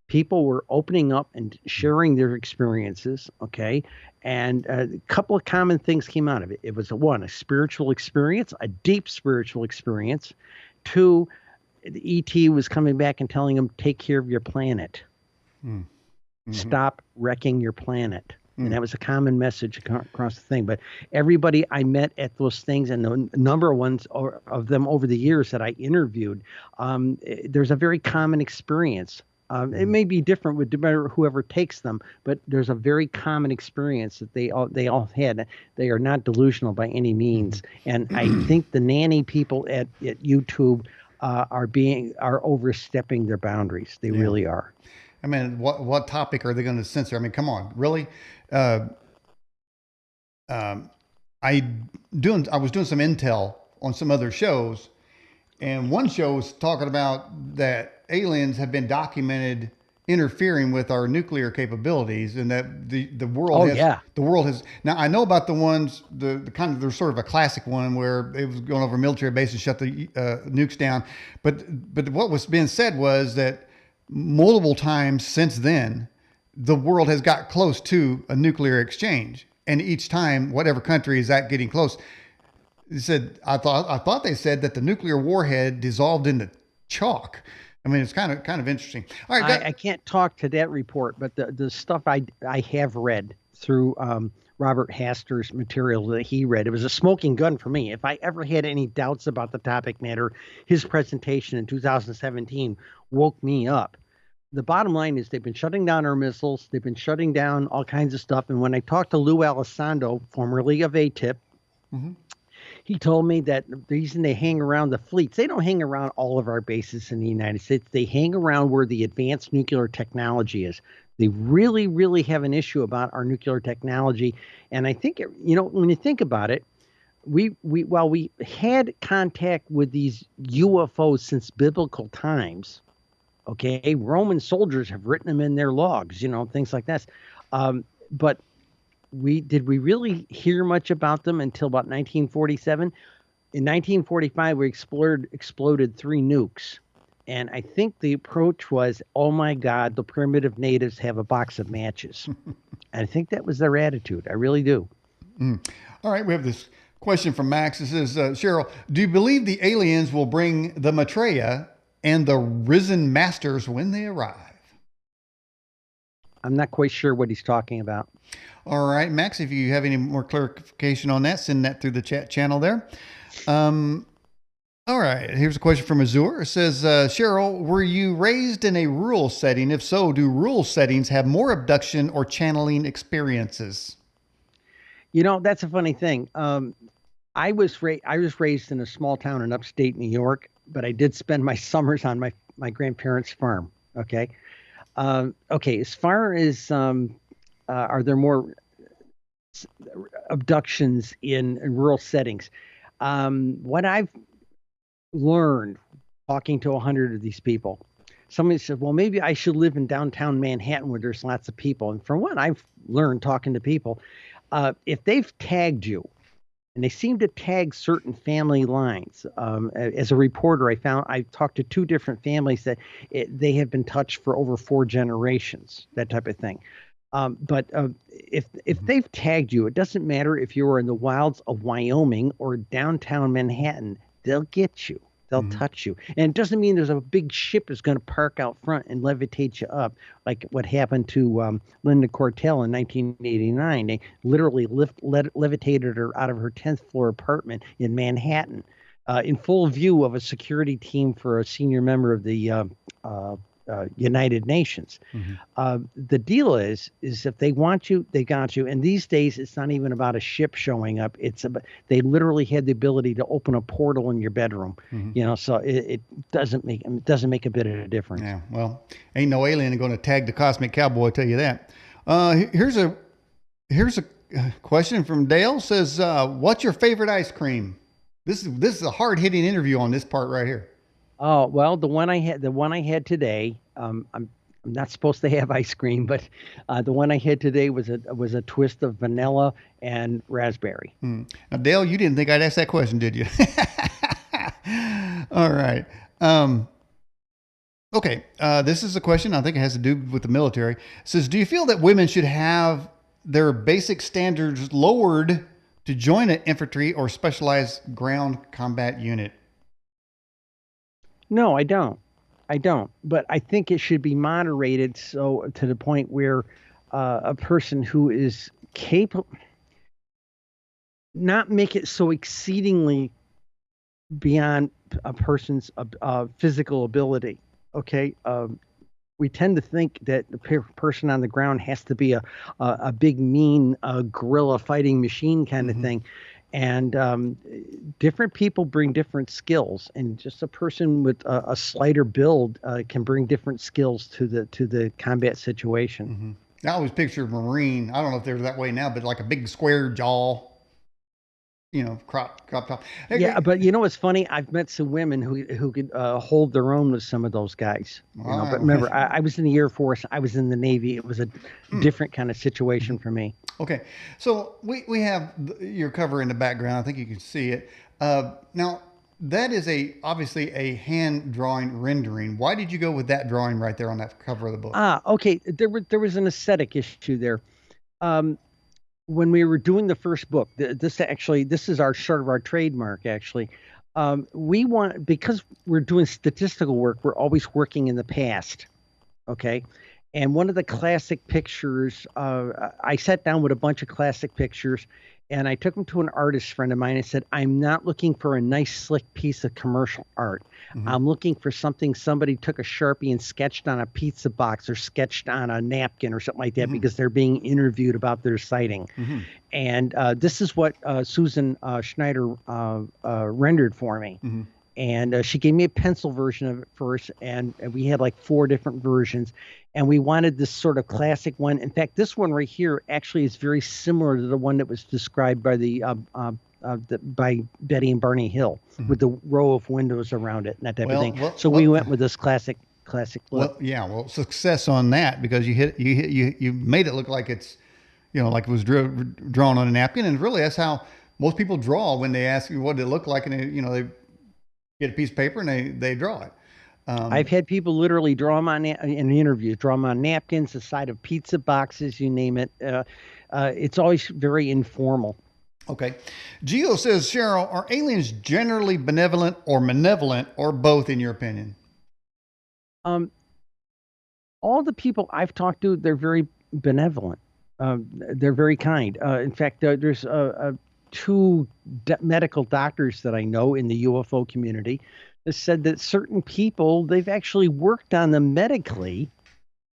People were opening up and sharing their experiences. Okay. And a couple of common things came out of it. It was a spiritual experience, a deep spiritual experience. Two, the ET was coming back and telling them, take care of your planet. Stop wrecking your planet. And that was a common message across the thing. But everybody I met at those things, and the number of ones of them over the years that I interviewed, there's a very common experience. It may be different with whoever takes them, but there's a very common experience that they all had. They are not delusional by any means. And I think the nanny people at YouTube are overstepping their boundaries. They really are. I mean, what topic are they going to censor? I mean, come on, really? I was doing some intel on some other shows, and one show was talking about that aliens have been documented interfering with our nuclear capabilities, and that the world the world has. Now I know about the ones the kind of, there's sort of a classic one where it was going over a military base and shut the nukes down, but what was being said was that multiple times since then, the world has got close to a nuclear exchange, and each time, whatever country is that getting close. They said, I thought they said that the nuclear warhead dissolved into chalk. I mean, it's kind of interesting. All right, I can't talk to that report, but the stuff I have read through Robert Haster's material that he read, it was a smoking gun for me. If I ever had any doubts about the topic matter, his presentation in 2017 woke me up. The bottom line is they've been shutting down our missiles. They've been shutting down all kinds of stuff. And when I talked to Lou Alessandro, formerly of ATIP, he told me that the reason they hang around the fleets, they don't hang around all of our bases in the United States. They hang around where the advanced nuclear technology is. They really, really have an issue about our nuclear technology. And I think, when you think about it, while we had contact with these UFOs since biblical times, okay, Roman soldiers have written them in their logs, things like that. But did we really hear much about them until about 1947? In 1945, we exploded 3 nukes. And I think the approach was, oh my God, the primitive natives have a box of matches. I think that was their attitude. I really do. All right, we have this question from Max. It says, Cheryl, do you believe the aliens will bring the Maitreya and the risen masters when they arrive? I'm not quite sure what he's talking about. All right, Max, if you have any more clarification on that, send that through the chat channel there. All right, here's a question from Azure. It says, Cheryl, were you raised in a rural setting? If so, do rural settings have more abduction or channeling experiences? That's a funny thing. I was raised in a small town in upstate New York, but I did spend my summers on my grandparents' farm. Okay. Okay. As far as are there more abductions in rural settings? What I've learned talking to 100 of these people, somebody said, well, maybe I should live in downtown Manhattan where there's lots of people. And from what I've learned talking to people, if they've tagged you, and they seem to tag certain family lines. As a reporter, I talked to two different families that they have been touched for over 4 generations, that type of thing. But if they've tagged you, it doesn't matter if you're in the wilds of Wyoming or downtown Manhattan, they'll get you. They'll touch you. And it doesn't mean there's a big ship is going to park out front and levitate you up, like what happened to Linda Cortell in 1989. They literally levitated her out of her 10th floor apartment in Manhattan in full view of a security team for a senior member of the United Nations. The deal is if they want you, they got you. And these days, it's not even about a ship showing up. They literally had the ability to open a portal in your bedroom. So it doesn't make a bit of a difference. Yeah, well, ain't no alien going to tag the cosmic cowboy. I tell you that. Here's a question from Dale. Says, "What's your favorite ice cream?" This is a hard hitting interview on this part right here. Oh, well, the one I had today, I'm not supposed to have ice cream, but the one I had today was a twist of vanilla and raspberry. Now, Dale, you didn't think I'd ask that question, did you? All right. Okay. This is a question I think it has to do with the military. It says, do you feel that women should have their basic standards lowered to join an infantry or specialized ground combat unit? No, I don't. But I think it should be moderated so to the point where a person who is capable, not make it so exceedingly beyond a person's physical ability. Okay. We tend to think that the person on the ground has to be a big, mean guerrilla fighting machine kind of thing. And different people bring different skills, and just a person with a slighter build can bring different skills to the combat situation. I always picture a Marine. I don't know if they're that way now, but like a big square jaw, crop top. Yeah, but what's funny? I've met some women who could hold their own with some of those guys. But remember, I was in the Air Force. I was in the Navy. It was a different kind of situation for me. Okay, so we have your cover in the background. I think you can see it. Now, that is obviously a hand drawing rendering. Why did you go with that drawing right there on that cover of the book? Okay. There was an aesthetic issue there. When we were doing the first book, this is our sort of our trademark. Actually, because we're doing statistical work, we're always working in the past. Okay. And one of the classic pictures, I sat down with a bunch of classic pictures, and I took them to an artist friend of mine and said, I'm not looking for a nice, slick piece of commercial art. I'm looking for something somebody took a Sharpie and sketched on a pizza box or sketched on a napkin or something like that because they're being interviewed about their sighting. And this is what Susan Schneider rendered for me. And she gave me a pencil version of it first, and we had like 4 different versions, and we wanted this sort of classic one. In fact, this one right here actually is very similar to the one that was described by by Betty and Barney Hill with the row of windows around it and that type of thing. So we went with this classic look. Well, success on that, because you made it look like it's like it was drawn on a napkin, and really that's how most people draw when they ask you what it looked like, and they get a piece of paper and they draw it. I've had people literally draw them on in interviews, draw them on napkins, the side of pizza boxes, you name it. It's always very informal. Okay. Gio says, Cheryl, are aliens generally benevolent or malevolent, or both, in your opinion? All the people I've talked to, they're very benevolent. They're very kind. In fact, there's 2 medical doctors that I know in the UFO community that said that certain people, they've actually worked on them medically,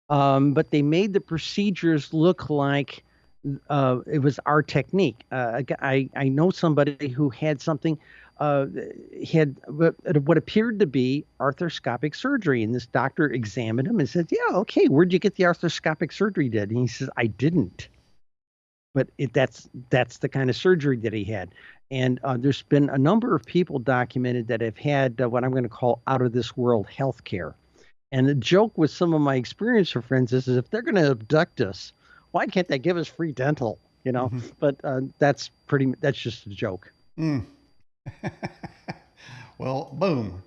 but they made the procedures look like it was our technique. I know somebody who had something had what appeared to be arthroscopic surgery. And this doctor examined him and said, "Yeah, okay, where'd you get the arthroscopic surgery did?" And he says, "I didn't." But that's the kind of surgery that he had. And there's been a number of people documented that have had what I'm going to call out of this world health care. And the joke with some of my experiencer friends is if they're going to abduct us, why can't they give us free dental? You know, but that's just a joke. Mm. Well, boom.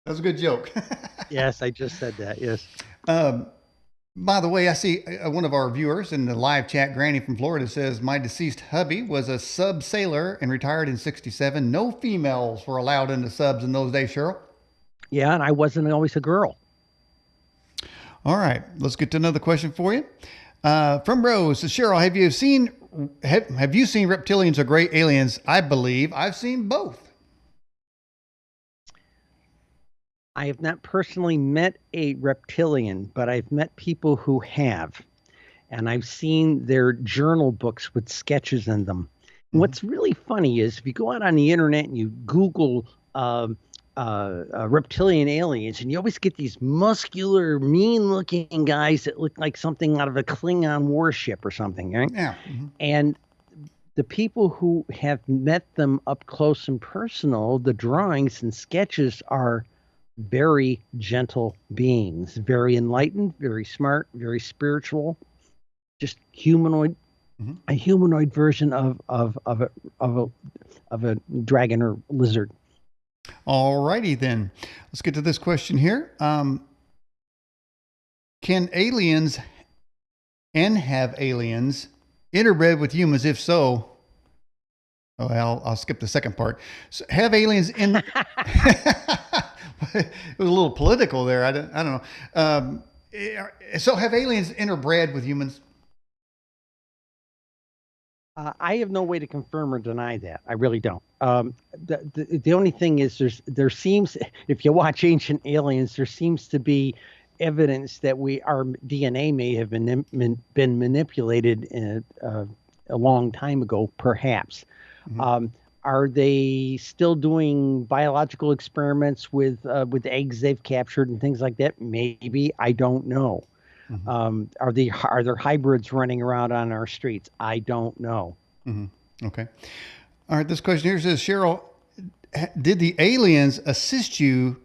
That's a good joke. Yes, I just said that. Yes. By the way, I see one of our viewers in the live chat, Granny from Florida, says, my deceased hubby was a sub sailor and retired in 1967. No females were allowed into subs in those days, Cheryl. Yeah, and I wasn't always a girl. All right, let's get to another question for you. From Rose, Cheryl, have you seen reptilians or gray aliens? I believe I've seen both. I have not personally met a reptilian, but I've met people who have. And I've seen their journal books with sketches in them. Mm-hmm. What's really funny is if you go out on the internet and you Google reptilian aliens, and you always get these muscular, mean-looking guys that look like something out of a Klingon warship or something, right? Yeah. Mm-hmm. And the people who have met them up close and personal, the drawings and sketches are very gentle beings, very enlightened, very smart, very spiritual, just humanoid, a humanoid version of a dragon or lizard. All righty then. Let's get to this question here. Can aliens and have aliens interbred with humans? If so, I'll skip the second part. So have aliens in it was a little political there. I don't know. So have aliens interbred with humans? I have no way to confirm or deny that. I really don't. The only thing is there seems, if you watch Ancient Aliens, there seems to be evidence that our DNA may have been manipulated a long time ago, perhaps. Mm-hmm. Are they still doing biological experiments with eggs they've captured and things like that? Maybe. I don't know. Mm-hmm. Are there hybrids running around on our streets? I don't know. Mm-hmm. Okay. All right. This question here says, Cheryl, did the aliens assist you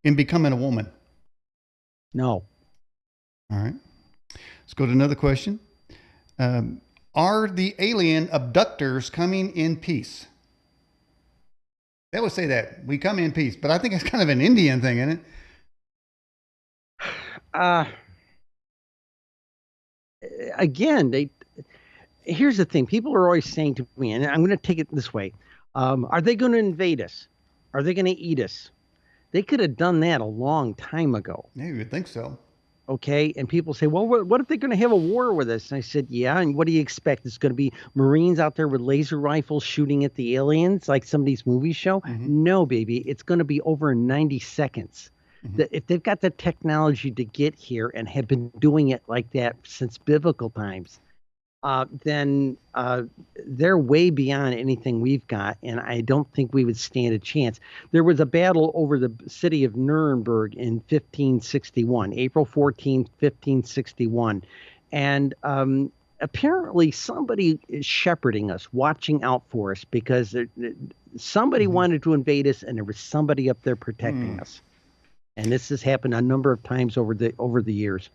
in becoming a woman? No. All right. Let's go to another question. Are the alien abductors coming in peace? They would say that we come in peace, but I think it's kind of an Indian thing, isn't it? Again, here's the thing. People are always saying to me, and I'm going to take it this way. Are they going to invade us? Are they going to eat us? They could have done that a long time ago. Yeah, you would think so. Okay. And people say, well, what if they're going to have a war with us? And I said, yeah. And what do you expect? It's going to be Marines out there with laser rifles shooting at the aliens like some of these movies show? Mm-hmm. No, baby. It's going to be over in 90 seconds. Mm-hmm. If they've got the technology to get here and have been doing it like that since biblical times, then they're way beyond anything we've got, and I don't think we would stand a chance. There was a battle over the city of Nuremberg in 1561, April 14, 1561, and apparently somebody is shepherding us, watching out for us, because somebody wanted to invade us, and there was somebody up there protecting us. And this has happened a number of times over the years.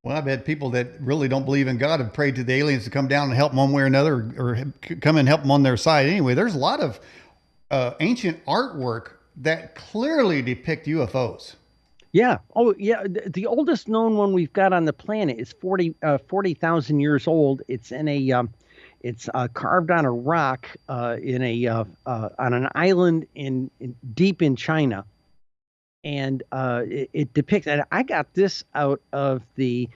Well, I've had people that really don't believe in God have prayed to the aliens to come down and help them one way or another, or come and help them on their side. Anyway, there's a lot of ancient artwork that clearly depict UFOs. Yeah. Oh, yeah. The oldest known one we've got on the planet is 40,000 years old. It's in it's carved on a rock on an island deep in China. And it depicts, and I got this out of the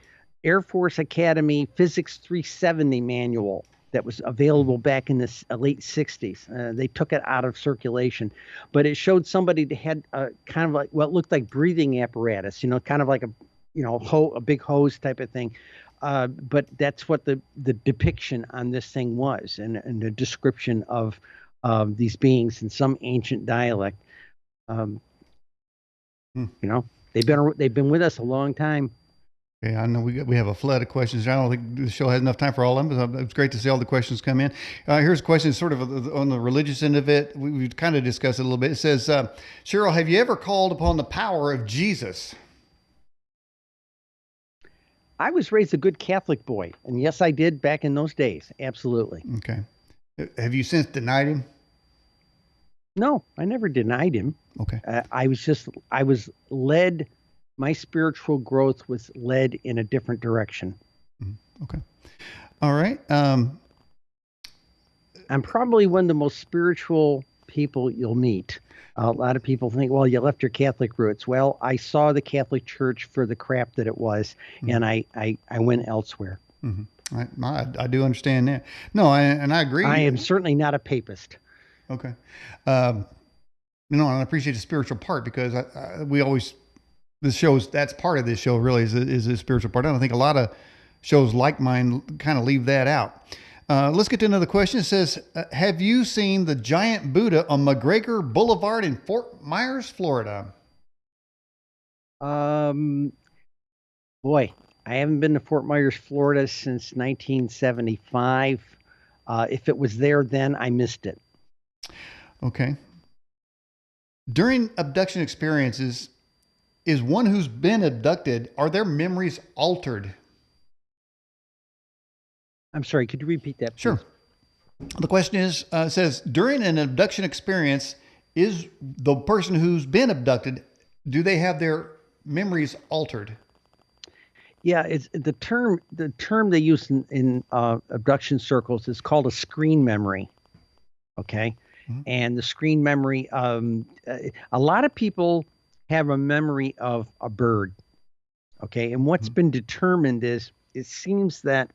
Air Force Academy Physics 370 manual that was available back in the late 60s. They took it out of circulation, but it showed somebody that had kind of like what looked like breathing apparatus, kind of like a big hose type of thing. But that's what the depiction on this thing was, and the description of these beings in some ancient dialect. Um, you know, they've been with us a long time. Yeah, I know we have a flood of questions. I don't think the show has enough time for all of them, but it's great to see all the questions come in. Here's a question sort of on the religious end of it. We've kind of discussed it a little bit. It says, Cheryl, have you ever called upon the power of Jesus? I was raised a good Catholic boy, and yes, I did back in those days. Absolutely. Okay. Have you since denied him? No, I never denied him. Okay. I was led. My spiritual growth was led in a different direction. Okay. All right. I'm probably one of the most spiritual people you'll meet. A lot of people think, well, you left your Catholic roots. Well, I saw the Catholic Church for the crap that it was, and I went elsewhere. I do understand that. No, and I agree. I am certainly not a papist. Okay. And I appreciate the spiritual part because we always, that's part of this show really is the spiritual part. I don't think a lot of shows like mine kind of leave that out. Let's get to another question. It says, have you seen the giant Buddha on McGregor Boulevard in Fort Myers, Florida? Boy, I haven't been to Fort Myers, Florida since 1975. If it was there then, I missed it. Okay. During abduction experiences, is one who's been abducted, are their memories altered? I'm sorry, could you repeat that, please? Sure. The question is, says, during an abduction experience, is the person who's been abducted, do they have their memories altered? Yeah, it's the term they use in abduction circles is called a screen memory. Okay. Mm-hmm. And the screen memory, a lot of people have a memory of a bird. Okay. And what's been determined is it seems that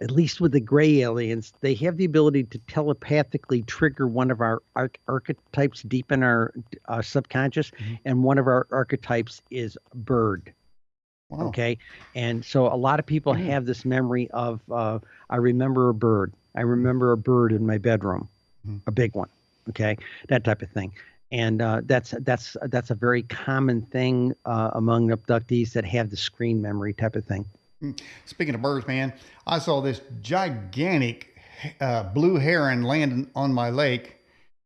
at least with the gray aliens, they have the ability to telepathically trigger one of our archetypes deep in our subconscious. Mm-hmm. And one of our archetypes is bird. Wow. Okay. And so a lot of people have this memory of, I remember a bird. I remember a bird in my bedroom, a big one. Okay. That type of thing. And that's a very common thing among abductees that have the screen memory type of thing. Speaking of birds, man, I saw this gigantic blue heron landing on my lake.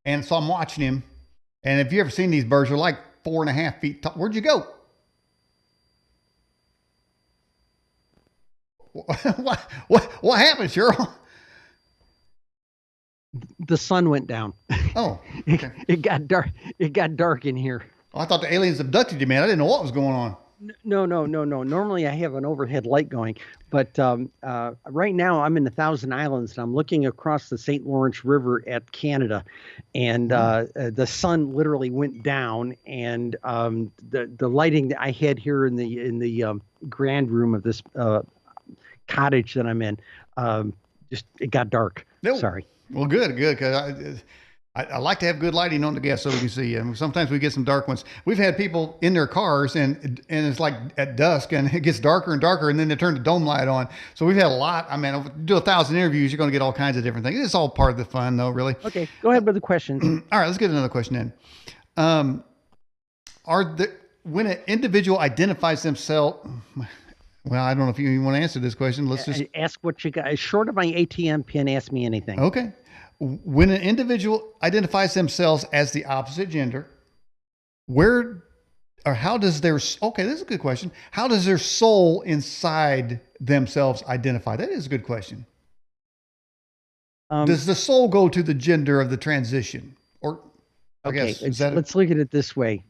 And so I'm watching him. And if you ever seen these birds, they're like 4.5 feet tall. Where'd you go? What happened, Cheryl? The sun went down. Oh, okay. It got dark. It got dark in here. Oh, I thought the aliens abducted you, man. I didn't know what was going on. No. Normally I have an overhead light going, but right now I'm in the Thousand Islands and I'm looking across the St. Lawrence River at Canada, and the sun literally went down, and the lighting that I had here in the grand room of this cottage that I'm in, just it got dark. No. Sorry. Well, good, because I like to have good lighting on the guests so we can see. And sometimes we get some dark ones. We've had people in their cars and it's like at dusk and it gets darker and darker and then they turn the dome light on. So we've had a lot. I mean, do 1,000 interviews, you're going to get all kinds of different things. It's all part of the fun though, really. Okay, go ahead with the question. All right, let's get another question in. When an individual identifies themselves, well, I don't know if you want to answer this question. Let's just ask what you got. Short of my ATM pin, ask me anything. Okay. When an individual identifies themselves as the opposite gender, how does this is a good question. How does their soul inside themselves identify? That is a good question. Does the soul go to the gender of the transition? Or, let's look at it this way.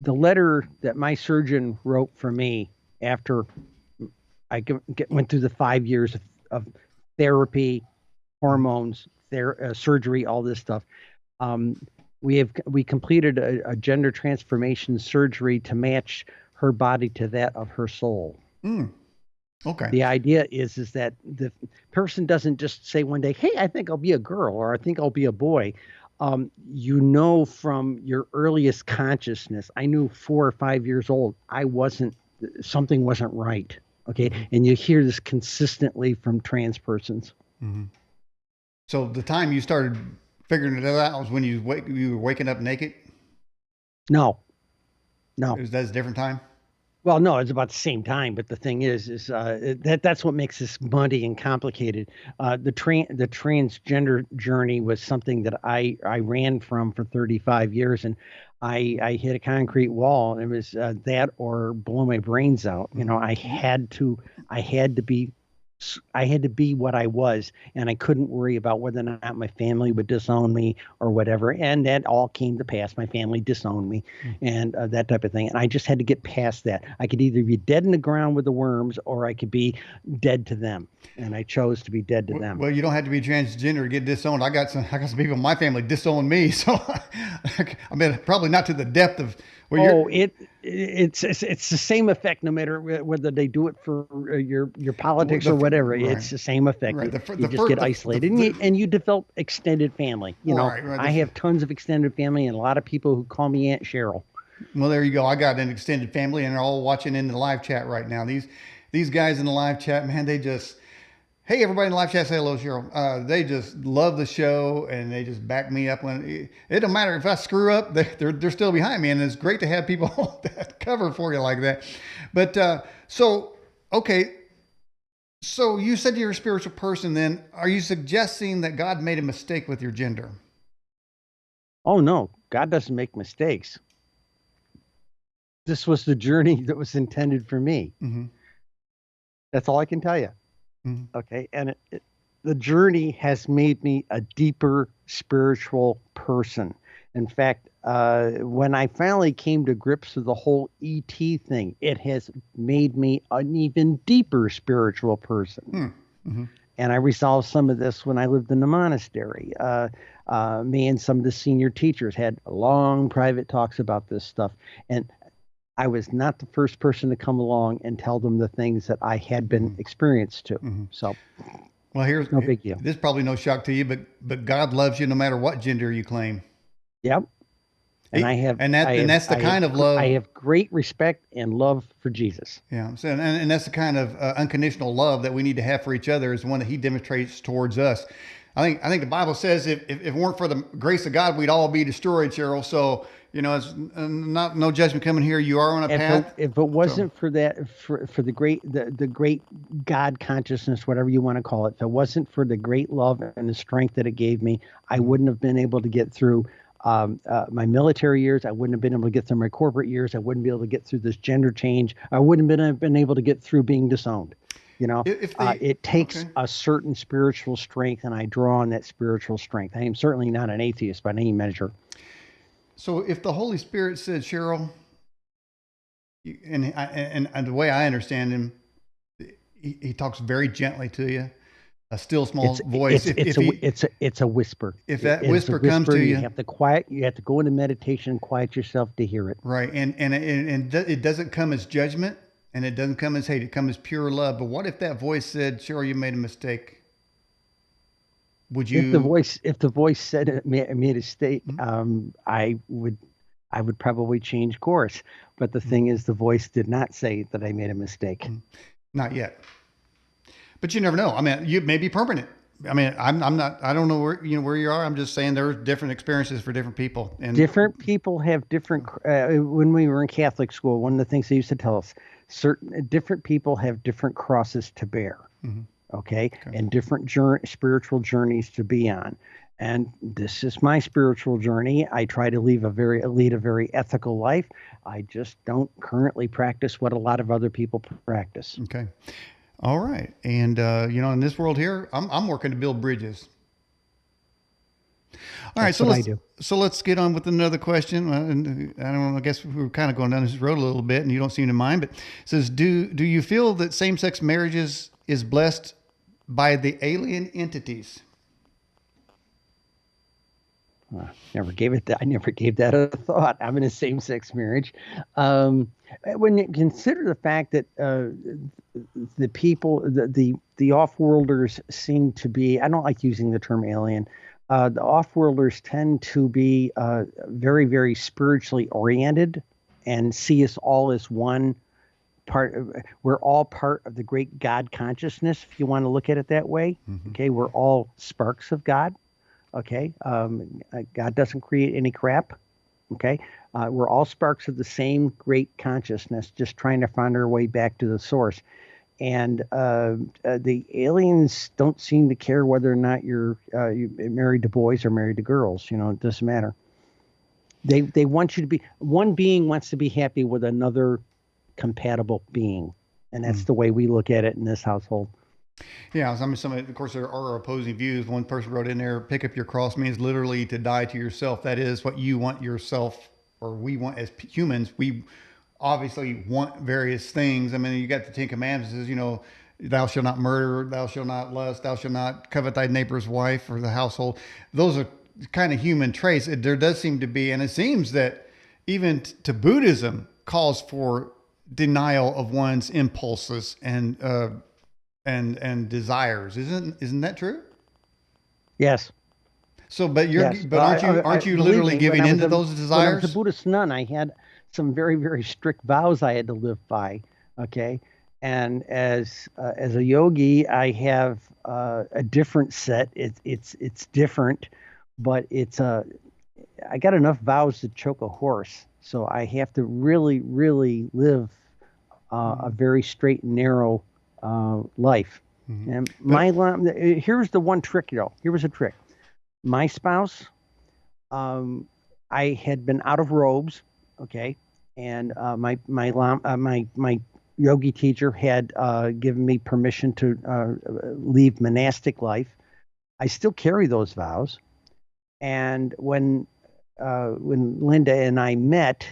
The letter that my surgeon wrote for me after I went through the 5 years of therapy, hormones, surgery, all this stuff. We completed a gender transformation surgery to match her body to that of her soul. Okay. The idea is that the person doesn't just say one day, "Hey, I think I'll be a girl," or "I think I'll be a boy." From your earliest consciousness, I knew 4 or 5 years old, something wasn't right. Okay. And you hear this consistently from trans persons. Mm-hmm. So the time you started figuring it out was when you were waking up naked? No, no. Is that a different time? Well, no, it's about the same time. But the thing is that's what makes this muddy and complicated. The transgender journey was something that I ran from for 35 years, and I hit a concrete wall, and it was that or blow my brains out. You know, I had to be I had to be what I was, and I couldn't worry about whether or not my family would disown me or whatever. And that all came to pass. My family disowned me, and that type of thing. And I just had to get past that. I could either be dead in the ground with the worms, or I could be dead to them. And I chose to be dead to them. Well, you don't have to be transgender to get disowned. I got some people in my family disown me, so I mean, probably not to the depth of where it's the same effect no matter whether they do it for your politics or whatever. Right. It's the same effect. Right. You just get isolated, and you develop extended family. You know, I have tons of extended family, and a lot of people who call me Aunt Cheryl. Well, there you go. I got an extended family, and they're all watching in the live chat right now. These guys in the live chat, man, they just. Hey, everybody in the live chat, say hello, Cheryl. They just love the show, and they just back me up. When it don't matter if I screw up, they're still behind me, and it's great to have people that cover for you like that. But so you said you're a spiritual person. Then, are you suggesting that God made a mistake with your gender? Oh no, God doesn't make mistakes. This was the journey that was intended for me. Mm-hmm. That's all I can tell you. Okay. And the journey has made me a deeper spiritual person. In fact, when I finally came to grips with the whole ET thing, it has made me an even deeper spiritual person. Mm-hmm. And I resolved some of this when I lived in the monastery. Me and some of the senior teachers had long private talks about this stuff. And I was not the first person to come along and tell them the things that I had been experienced to. Mm-hmm. So, well, here's no big deal. This is probably no shock to you, but God loves you no matter what gender you claim. Yep. And that's the kind of love. I have great respect and love for Jesus. Yeah. So, and that's the kind of unconditional love that we need to have for each other, is one that He demonstrates towards us. I think the Bible says if it weren't for the grace of God, we'd all be destroyed, Cheryl. So, you know, it's no judgment coming here. You are on a path. If it wasn't for that, for the great God consciousness, whatever you want to call it, if it wasn't for the great love and the strength that it gave me, I wouldn't have been able to get through my military years. I wouldn't have been able to get through my corporate years. I wouldn't be able to get through this gender change. I wouldn't have been able to get through being disowned. You know, it takes a certain spiritual strength, and I draw on that spiritual strength. I am certainly not an atheist by any measure. So if the Holy Spirit said, Cheryl, and the way I understand Him, he talks very gently to you, a still small voice. It's a whisper. If that whisper comes to you, you have to quiet. You have to go into meditation and quiet yourself to hear it. Right, and it doesn't come as judgment. And it doesn't come as hate, it comes as pure love. But what if that voice said, Cheryl, you made a mistake? Would you? If the voice said it made a mistake, I would probably change course. But the thing is, the voice did not say that I made a mistake. Not yet. But you never know. I mean, you may be permanent. I mean, I'm not. I don't know where you are. I'm just saying there are different experiences for different people. And different people have different. When we were in Catholic school, one of the things they used to tell us: different people have different crosses to bear. Mm-hmm. Okay, and different spiritual journeys to be on. And this is my spiritual journey. I try to lead a very ethical life. I just don't currently practice what a lot of other people practice. Okay. All right. And, in this world here, I'm working to build bridges. All right. So let's get on with another question. And I don't know, I guess we're kind of going down this road a little bit and you don't seem to mind, but it says, do you feel that same-sex marriages is blessed by the alien entities? I never gave that a thought. I'm in a same-sex marriage. When you consider the fact that the people, the off-worlders seem to be, I don't like using the term alien. The off-worlders tend to be very, very spiritually oriented and see us all as one we're all part of the great God consciousness, if you want to look at it that way. Mm-hmm. Okay, we're all sparks of God. Okay, God doesn't create any crap. Okay, we're all sparks of the same great consciousness, just trying to find our way back to the source. And the aliens don't seem to care whether or not you're married to boys or married to girls. It doesn't matter. They want you to be, one being wants to be happy with another compatible being, and that's the way we look at it in this household. Yeah, I mean, of course, there are opposing views. One person wrote in there, "Pick up your cross" means literally to die to yourself. That is what you want yourself, or we want as humans. We obviously want various things. I mean, you got the Ten Commandments, thou shalt not murder, thou shalt not lust, thou shalt not covet thy neighbor's wife or the household. Those are kind of human traits. There does seem to be, and it seems that even to Buddhism calls for denial of one's impulses and desires. Isn't that true? Yes. So, but Yes. aren't you Believe literally me, giving in to those when I was desires? a Buddhist nun, I had some very, very strict vows I had to live by. Okay, and as a yogi, I have a different set. It's different, but I got enough vows to choke a horse. So I have to really, really live a very straight and narrow life. And here's the one trick, Here was a trick. My spouse, I had been out of robes, okay, and my yogi teacher had given me permission to leave monastic life. I still carry those vows, and when Linda and I met,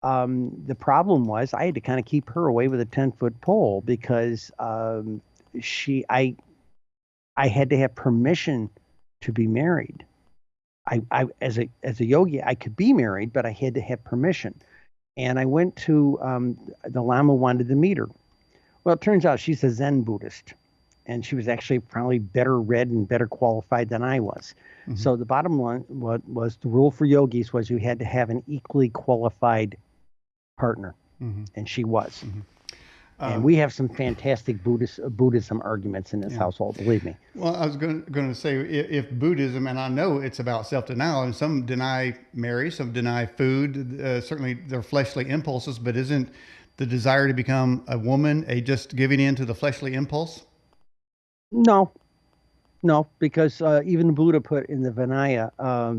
the problem was I had to kind of keep her away with a 10-foot pole because I had to have permission to be married. I as a yogi, I could be married, but I had to have permission. And I went to the Lama wanted to meet her. Well, it turns out she's a Zen Buddhist, and she was actually probably better read and better qualified than I was. Mm-hmm. So the bottom line was the rule for yogis was you had to have an equally qualified partner, and she was. And we have some fantastic Buddhism arguments in this household, believe me. Well, I was going to say, if Buddhism, and I know it's about self-denial, and some deny marriage, some deny food, certainly their fleshly impulses, but isn't the desire to become a woman just giving in to the fleshly impulse? No, because even Buddha put in the Vinaya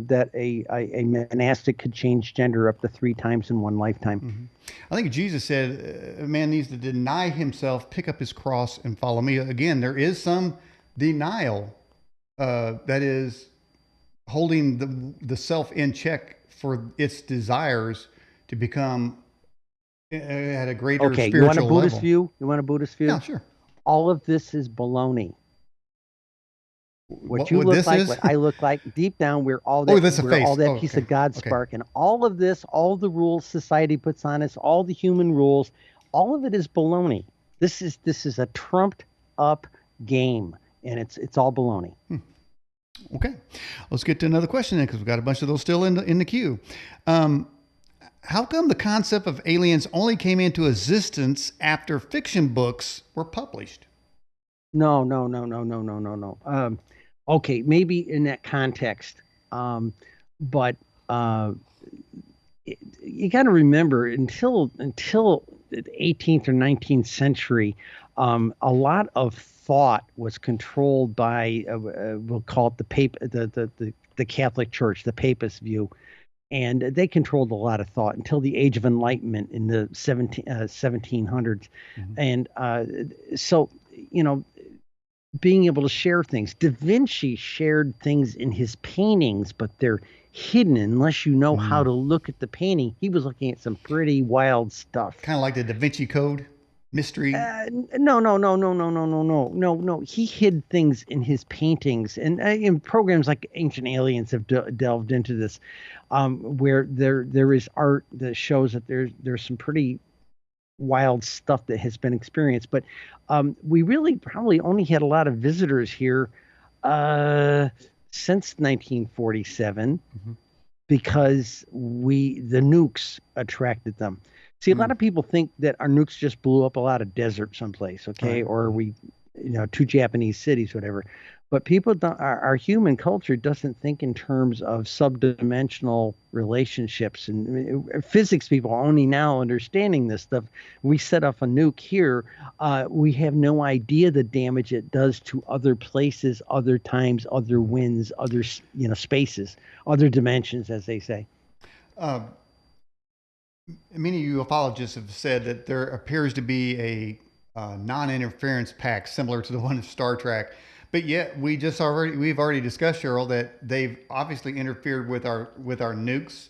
that a monastic could change gender up to 3 times in one lifetime. I think Jesus said a man needs to deny himself, pick up his cross, and follow me. Again, there is some denial that is holding the self in check for its desires to become at a greater spiritual level. You want a Buddhist view? You want a Buddhist view? Yeah, sure. All of this is baloney. What you look like, what I look like, deep down, we're all that piece of God spark. And all of this, all the rules society puts on us, all the human rules, all of it is baloney. This is a trumped up game, and it's all baloney. Okay, let's get to another question then, because we've got a bunch of those still in the queue. How come the concept of aliens only came into existence after fiction books were published? No. Okay, maybe in that context, but you got to remember until the 18th or 19th century, a lot of thought was controlled by we'll call it the Catholic Church, the Papist view, and they controlled a lot of thought until the Age of Enlightenment in the 1700s, and so being able to share things. Da Vinci shared things in his paintings, but they're hidden unless you know how to look at the painting. He was looking at some pretty wild stuff. Kind of like the Da Vinci Code mystery. No. He hid things in his paintings, and in programs like Ancient Aliens have delved into this, where there is art that shows that there's some pretty wild stuff that has been experienced, but we really probably only had a lot of visitors here since 1947 because the nukes attracted them. See, a lot of people think that our nukes just blew up a lot of desert someplace, okay, Right. or we, two Japanese cities, whatever. But people don't. Our human culture doesn't think in terms of subdimensional relationships, and physics people are only now understanding this stuff. We set off a nuke here. We have no idea the damage it does to other places, other times, other winds, other spaces, other dimensions, as they say. Uh, Many ufologists have said that there appears to be a non-interference pact similar to the one in Star Trek, but yet we've already discussed, Cheryl, that they've obviously interfered with our nukes.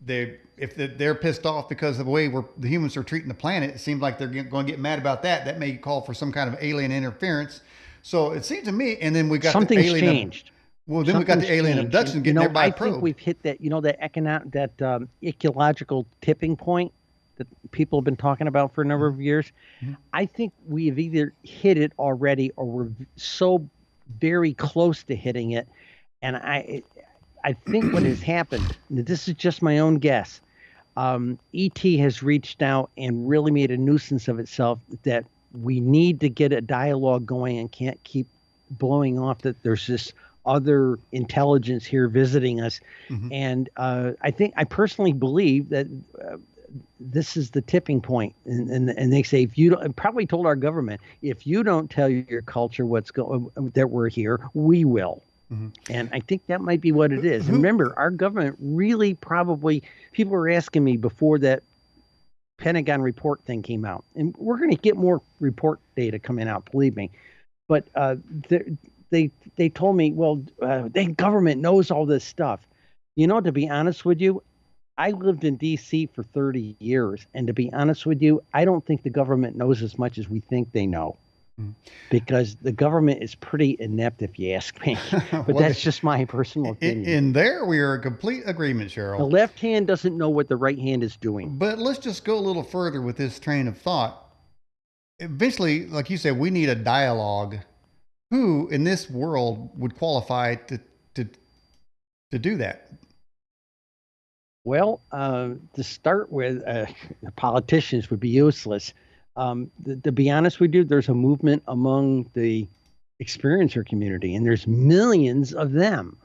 They're pissed off because of the way the humans are treating the planet. It seems like they're going to get mad about that. That may call for some kind of alien interference. So it seems to me, and then we got Something's the alien changed. Well, then we got the alien abduction getting there by probe. I think we've hit that, that ecological tipping point that people have been talking about for a number of years. Mm-hmm. I think we have either hit it already or we're so very close to hitting it. And I think what has happened, this is just my own guess, ET has reached out and really made a nuisance of itself that we need to get a dialogue going and can't keep blowing off that there's this other intelligence here visiting us. Mm-hmm. And I personally believe that this is the tipping point. And they say, if you don't, probably told our government, if you don't tell your culture that we're here, we will. Mm-hmm. And I think that might be what it is. And remember, our government really people were asking me before that Pentagon report thing came out, and we're going to get more report data coming out, believe me. But they told me, well, the government knows all this stuff. To be honest with you, I lived in D.C. for 30 years. And to be honest with you, I don't think the government knows as much as we think they know. Because the government is pretty inept, if you ask me. But that's just my personal opinion. In there, we are in complete agreement, Cheryl. The left hand doesn't know what the right hand is doing. But let's just go a little further with this train of thought. Eventually, like you said, we need a dialogue. Who in this world would qualify to do that? Well, to start with, politicians would be useless. To be honest with you, there's a movement among the experiencer community, and there's millions of them.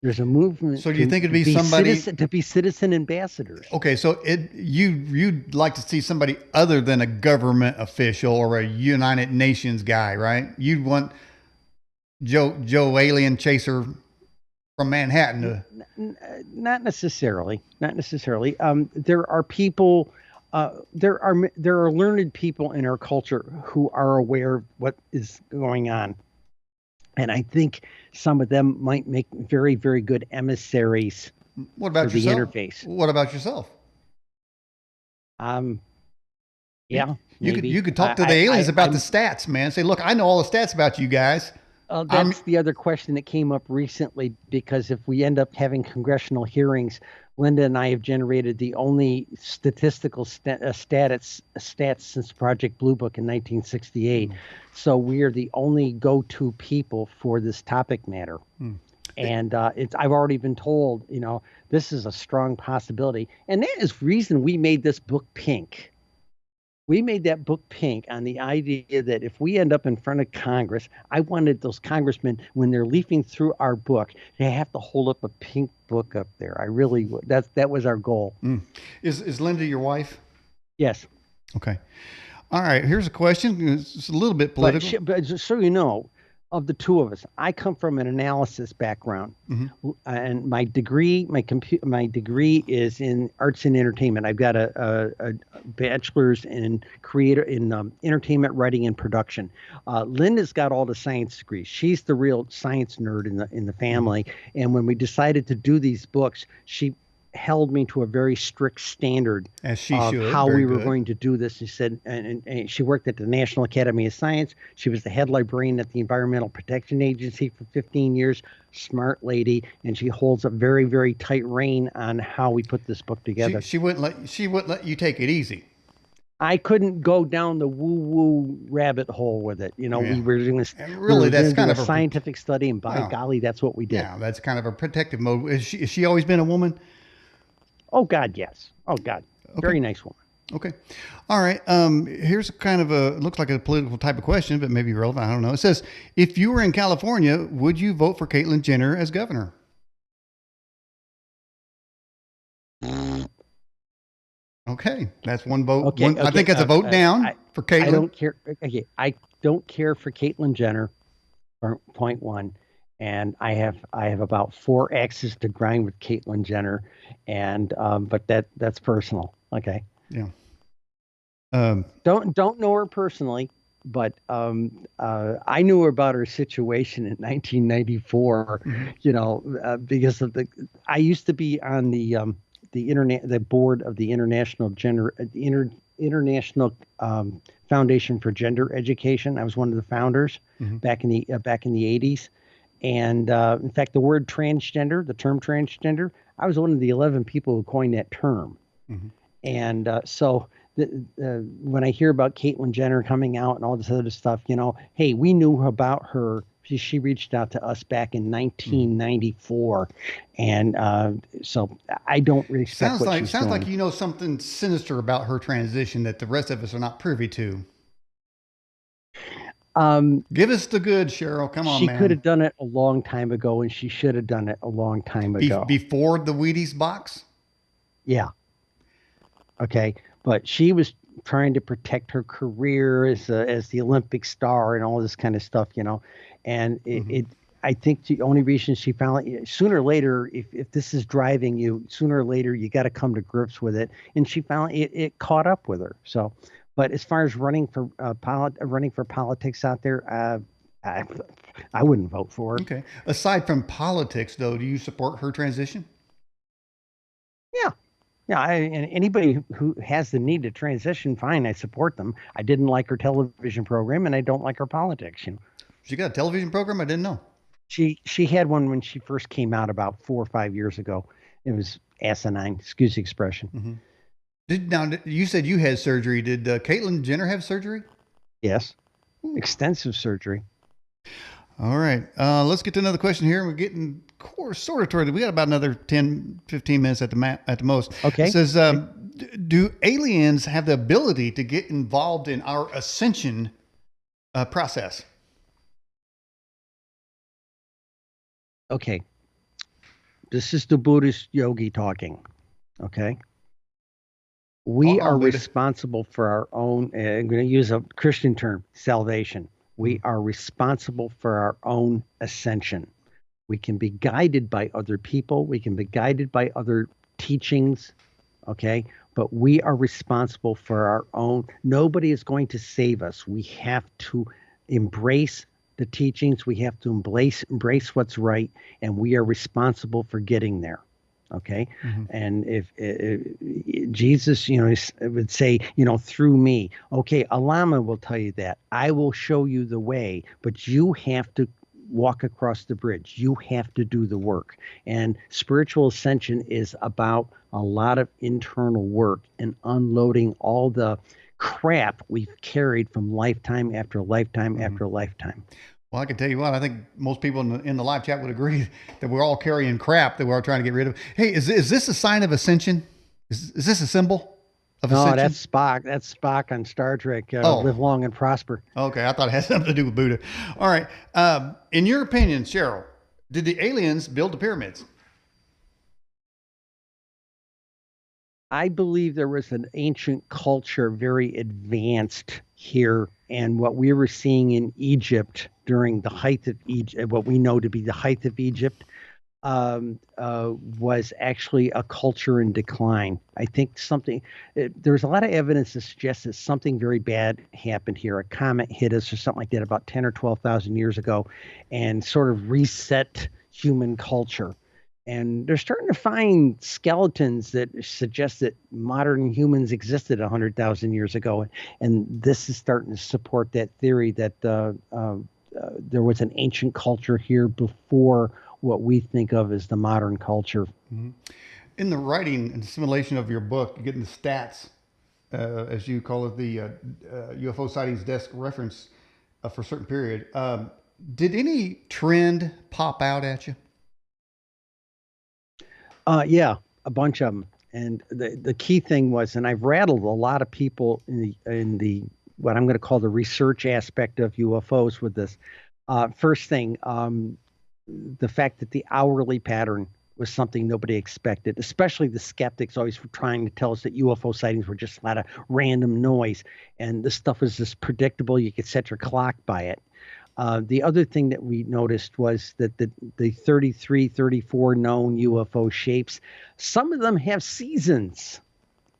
There's a movement. So do you think it'd be somebody to be citizen ambassadors? Okay, so you'd like to see somebody other than a government official or a United Nations guy, right? You'd want Joe Alien Chaser from Manhattan to... Not necessarily. Not necessarily. There are people. There are learned people in our culture who are aware of what is going on. And I think some of them might make very, very good emissaries for the interface. What about yourself? Yeah. You could talk to the aliens about the stats, man. Say, look, I know all the stats about you guys. That's the other question that came up recently, because if we end up having congressional hearings, Linda and I have generated the only statistical stats since Project Blue Book in 1968. Mm. So we are the only go-to people for this topic matter. Mm. And I've already been told, this is a strong possibility. And that is the reason we made this book pink. We made that book pink on the idea that if we end up in front of Congress, I wanted those congressmen, when they're leafing through our book, they have to hold up a pink book up there. I really would. That was our goal. Mm. Is Linda your wife? Yes. Okay. All right. Here's a question. It's a little bit political. But just so you know, of the two of us, I come from an analysis background, mm-hmm. And my degree degree is in arts and entertainment. I've got a bachelor's in entertainment writing and production. Linda's got all the science degrees. She's the real science nerd in the family. Mm-hmm. And when we decided to do these books, she held me to a very strict standard of how we were going to do this. She said, and she worked at the National Academy of Science. She was the head librarian at the Environmental Protection Agency for 15 years. Smart lady, and she holds a very, very tight rein on how we put this book together. She wouldn't let you take it easy. I couldn't go down the woo-woo rabbit hole with it. We were doing a scientific study, and by golly, that's what we did. Yeah, that's kind of a protective mode. Is she always been a woman? Oh, God, yes. Oh, God. Okay. Very nice woman. Okay. All right. Here's kind of looks like a political type of question, but maybe relevant. I don't know. It says, if you were in California, would you vote for Caitlyn Jenner as governor? Okay. That's one vote. Okay. I think that's a vote down for Caitlyn. I don't care. Okay. I don't care for Caitlyn Jenner, point one. And I have about 4 axes to grind with Caitlyn Jenner, and but that's personal. Okay. Yeah. Don't know her personally, but I knew about her situation in 1994. You know, because of I used to be on the board of the International Foundation for Gender Education. I was one of the founders back in the 80s. And in fact, the term transgender, I was one of the 11 people who coined that term. And so when I hear about Caitlyn Jenner coming out and all this other stuff, you know, hey, we knew about her. She reached out to us back in 1994. And so I don't respect what she's doing. Sounds like you know something sinister about her transition that the rest of us are not privy to. Give us the good, Cheryl. Come on, man. She could have done it a long time ago, and she should have done it a long time ago. Before the Wheaties box? Yeah. Okay. But she was trying to protect her career as the Olympic star and all this kind of stuff, you know. And I think the only reason she found it, sooner or later, if this is driving you, sooner or later, you got to come to grips with it. And she found it caught up with her. So, but as far as running for politics out there, I wouldn't vote for her. Okay. Aside from politics, though, do you support her transition? Yeah. Yeah. And anybody who has the need to transition, fine, I support them. I didn't like her television program, and I don't like her politics. You know. She got a television program? I didn't know. She had one when she first came out about 4 or 5 years ago. It was asinine, excuse the expression. Now, you said you had surgery. Did Caitlyn Jenner have surgery? Yes. Ooh. Extensive surgery. All right. Let's get to another question here. We're getting sort of toward it. We got about another 10, 15 minutes at the most. Okay. It says, do aliens have the ability to get involved in our ascension process? Okay. This is the Buddhist yogi talking. Okay. We are responsible for our own, I'm going to use a Christian term, salvation. We are responsible for our own ascension. We can be guided by other people. We can be guided by other teachings. Okay. But we are responsible for our own. Nobody is going to save us. We have to embrace the teachings. We have to embrace what's right. And we are responsible for getting there. Okay. And if Jesus, you know, would say, you know, through me, okay, a Lama will tell you that I will show you the way, but you have to walk across the bridge. You have to do the work. And spiritual ascension is about a lot of internal work and unloading all the crap we've carried from lifetime after lifetime after lifetime. Well, I can tell you what, I think most people in the live chat would agree that we're all carrying crap that we're all trying to get rid of. Hey, is this a sign of ascension? Is this a symbol of ascension? No, that's Spock. That's Spock on Star Trek. Live long and prosper. Okay, I thought it had something to do with Buddha. All right. In your opinion, Cheryl, did the aliens build the pyramids? I believe there was an ancient culture very advanced here, and what we were seeing in Egypt during the height of Egypt, what we know to be the height of Egypt, was actually a culture in decline. I think there's a lot of evidence to suggest that something very bad happened here. A comet hit us or something like that about 10 or 12,000 years ago and sort of reset human culture. And they're starting to find skeletons that suggest that modern humans existed 100,000 years ago. And this is starting to support that theory that there was an ancient culture here before what we think of as the modern culture. In the writing and assimilation of your book, you're getting the stats, as you call it, the UFO Sightings Desk Reference for a certain period. Did any trend pop out at you? Yeah, a bunch of them. And the key thing was, and I've rattled a lot of people in the what I'm going to call the research aspect of UFOs with this. First thing, the fact that the hourly pattern was something nobody expected, especially the skeptics always were trying to tell us that UFO sightings were just a lot of random noise, and this stuff was just predictable. You could set your clock by it. The other thing that we noticed was that the 33, 34 known UFO shapes, some of them have seasons.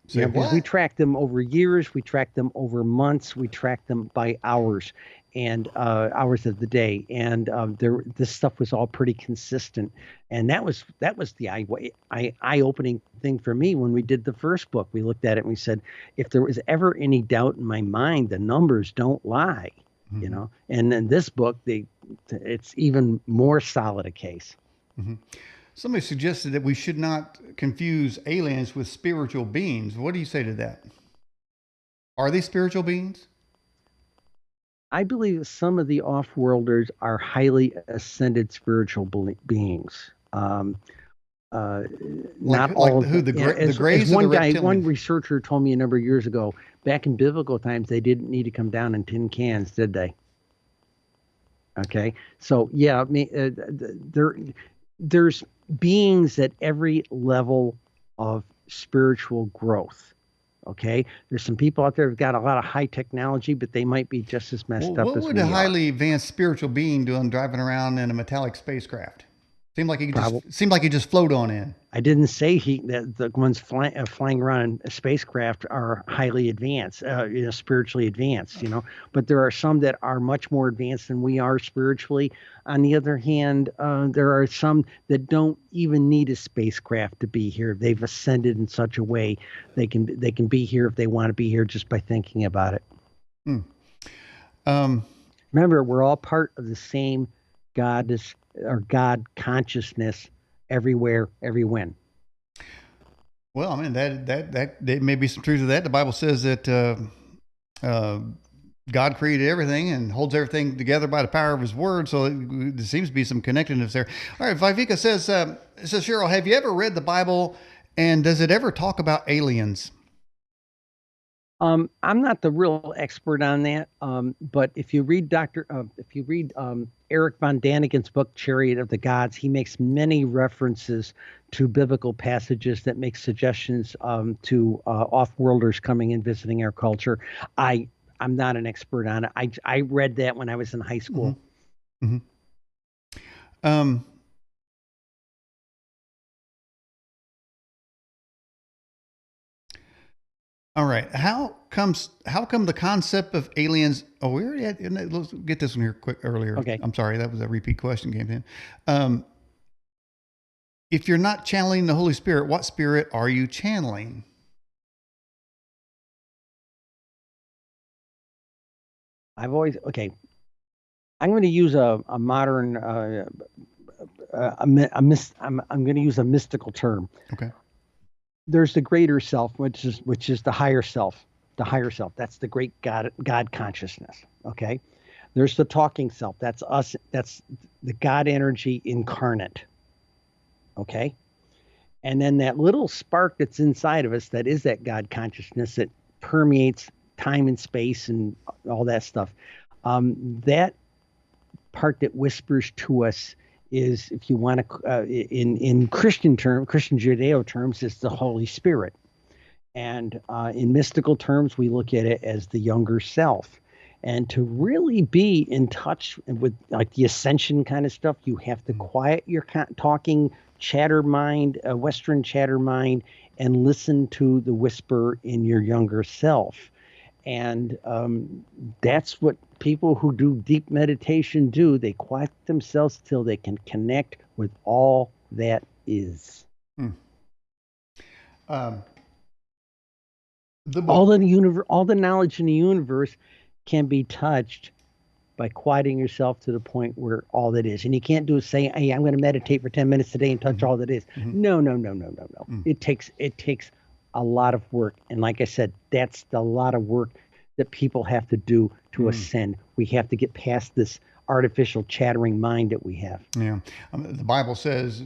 Say Because what? we track them over years, we track them over months, we track them by hours and hours of the day, and this stuff was all pretty consistent, and that was the eye-opening thing for me when we did the first book. We looked at it and we said, if there was ever any doubt in my mind, the numbers don't lie, And in this book, it's even more solid a case. Somebody suggested that we should not confuse aliens with spiritual beings. What do you say to that? Are they spiritual beings? I believe some of the off-worlders are highly ascended spiritual beings. Not all of who, them. the Greys or one the guy, reptilians? one researcher told me a number of years ago, back in biblical times, they didn't need to come down in tin cans, did they? Okay, so yeah, I mean, there's beings at every level of spiritual growth. Okay, there's some people out there who've got a lot of high technology, but they might be just as messed up What as would we a are. highly advanced spiritual being doing driving around in a metallic spacecraft? Seemed like he just float on in. I didn't say that the ones flying around in a spacecraft are highly advanced, spiritually advanced, But there are some that are much more advanced than we are spiritually. On the other hand, there are some that don't even need a spacecraft to be here. They've ascended in such a way they can be here if they want to be here just by thinking about it. Remember, we're all part of the same God consciousness. Everywhere, everywhen. Well, I mean that there may be some truth to that. The Bible says that God created everything and holds everything together by the power of His word. So there seems to be some connectedness there. All right, Viveka says, Cheryl, have you ever read the Bible, and does it ever talk about aliens? I'm not the real expert on that, but if you read Eric von Daniken's book *Chariot of the Gods*, he makes many references to biblical passages that make suggestions to off-worlders coming and visiting our culture. I'm not an expert on it. I read that when I was in high school. Mm-hmm. Mm-hmm. All right. How come the concept of aliens? Oh, we already had. Let's get this one here quick earlier. Okay. I'm sorry, that was a repeat question came in. If you're not channeling the Holy Spirit, what spirit are you channeling? I'm going to use a modern. I'm going to use a mystical term. Okay. There's the greater self, which is the higher self. The higher self. That's the great God consciousness. Okay. There's the talking self. That's us. That's the God energy incarnate. Okay. And then that little spark that's inside of us, that is that God consciousness that permeates time and space and all that stuff. That part that whispers to us is, if you want to, in Christian Judeo terms, is the Holy Spirit. And in mystical terms, we look at it as the younger self. And to really be in touch with like the ascension kind of stuff, you have to quiet your talking chatter mind, Western chatter mind, and listen to the whisper in your younger self. And that's what people who do deep meditation do. They quiet themselves till they can connect with all that is. All the knowledge in the universe can be touched by quieting yourself to the point where all that is. And you can't do is say, hey, I'm going to meditate for 10 minutes today and touch all that is. No. It takes a lot of work. And like I said, that's the lot of work that people have to do to ascend. We have to get past this artificial chattering mind that we have. Yeah. The Bible says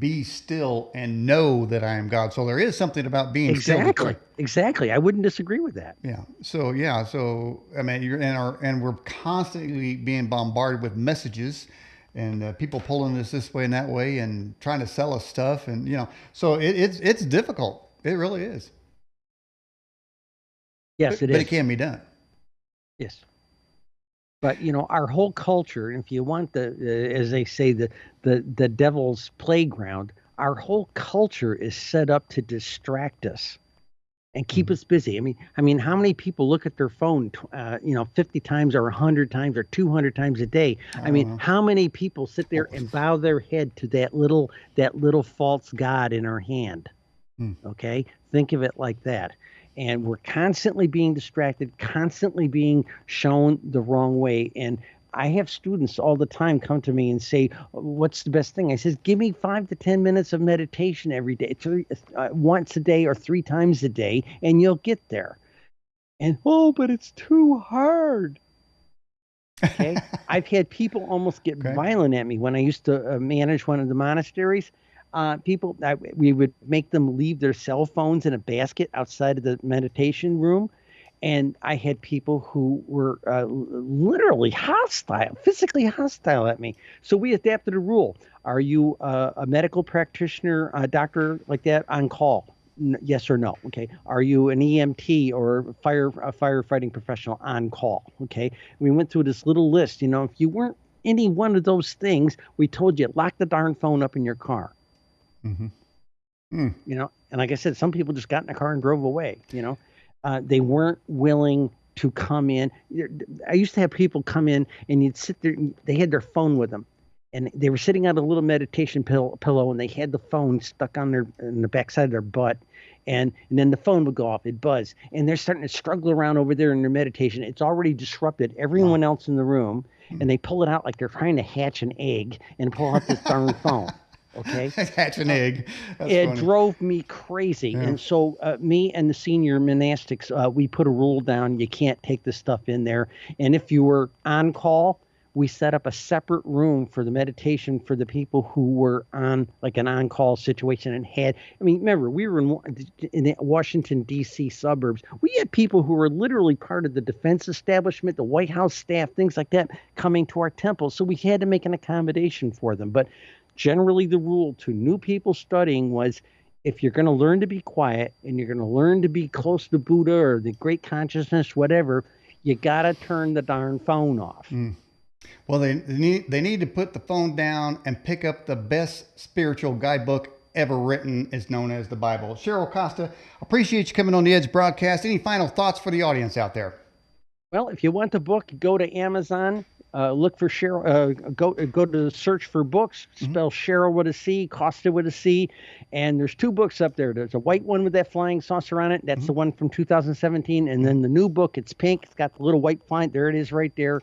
be still and know that I am God. So there is something about being still. Exactly. I wouldn't disagree with that. Yeah. So yeah. So I mean, and we're constantly being bombarded with messages, and people pulling us this way and that way, and trying to sell us stuff, and so it's difficult. It really is. Yes, it but is. it can be done. Yes. But our whole culture, if you want as they say, the devil's playground, our whole culture is set up to distract us and keep us busy. I mean, how many people look at their phone, 50 times or 100 times or 200 times a day? I mean, how many people sit there and bow their head to that little false god in our hand? Okay, think of it like that. And we're constantly being distracted, constantly being shown the wrong way. And I have students all the time come to me and say, what's the best thing? I says, give me 5 to 10 minutes of meditation every day, once a day or 3 times a day, and you'll get there. And, but it's too hard. Okay. I've had people almost get violent at me when I used to manage one of the monasteries. We would make them leave their cell phones in a basket outside of the meditation room. And I had people who were literally hostile, physically hostile at me. So we adapted a rule. Are you a medical practitioner, a doctor like that on call? Yes or no. Okay. Are you an EMT or a firefighting professional on call? Okay. We went through this little list. If you weren't any one of those things, we told you, lock the darn phone up in your car. And like I said, some people just got in the car and drove away. They weren't willing to come in. I used to have people come in and you'd sit there, they had their phone with them and they were sitting on a little meditation pillow and they had the phone stuck in the backside of their butt. And then the phone would go off, it'd buzz, and they're starting to struggle around over there in their meditation. It's already disrupted everyone else in the room, and they pull it out like they're trying to hatch an egg and pull out this darn phone. Okay. Hatch an egg. That's it funny. drove me crazy. Yeah. And so me and the senior monastics, we put a rule down. You can't take this stuff in there. And if you were on call, we set up a separate room for the meditation for the people who were on like an on-call situation and remember, we were in the Washington, D.C. suburbs. We had people who were literally part of the defense establishment, the White House staff, things like that, coming to our temple. So we had to make an accommodation for them. But generally, the rule to new people studying was, if you're going to learn to be quiet and you're going to learn to be close to Buddha or the great consciousness, whatever, you got to turn the darn phone off. Well, they need to put the phone down and pick up the best spiritual guidebook ever written, is known as the Bible. Cheryl Costa, appreciate you coming on the Edge broadcast. Any final thoughts for the audience out there? Well, if you want the book, go to Amazon. Look for Cheryl. Go to search for books. Spell Cheryl with a C, Costa with a C, and there's 2 books up there. There's a white one with that flying saucer on it. That's the one from 2017, and then the new book. It's pink. It's got the little white flying. There it is, right there.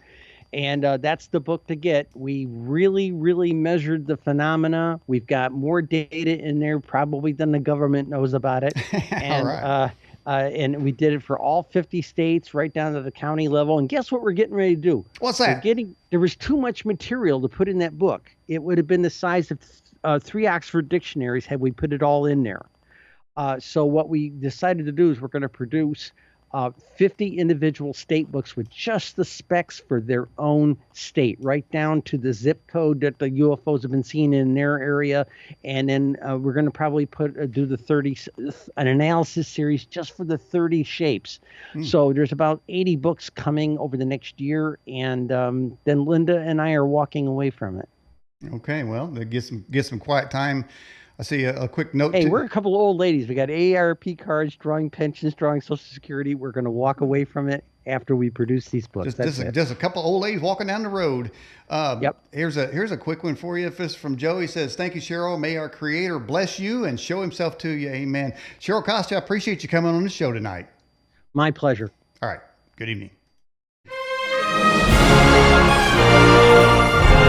And that's the book to get. We really, really measured the phenomena. We've got more data in there probably than the government knows about it. And right. And we did it for all 50 states, right down to the county level. And guess what we're getting ready to do? What's that? There was too much material to put in that book. It would have been the size of 3 Oxford dictionaries had we put it all in there. So what we decided to do is we're going to produce 50 individual state books with just the specs for their own state, right down to the zip code that the UFOs have been seen in their area. And then we're going to probably do an analysis series just for the 30 shapes. So there's about 80 books coming over the next year. And then Linda and I are walking away from it. Okay, well, get some quiet time. I see a quick note. Hey, we're a couple of old ladies. We got AARP cards, drawing pensions, drawing Social Security. We're going to walk away from it after we produce these books. Just a couple of old ladies walking down the road. Yep. Here's a quick one for you. This is from Joe. He says, "Thank you, Cheryl. May our Creator bless you and show Himself to you. Amen." Cheryl Costa, I appreciate you coming on the show tonight. My pleasure. All right. Good evening.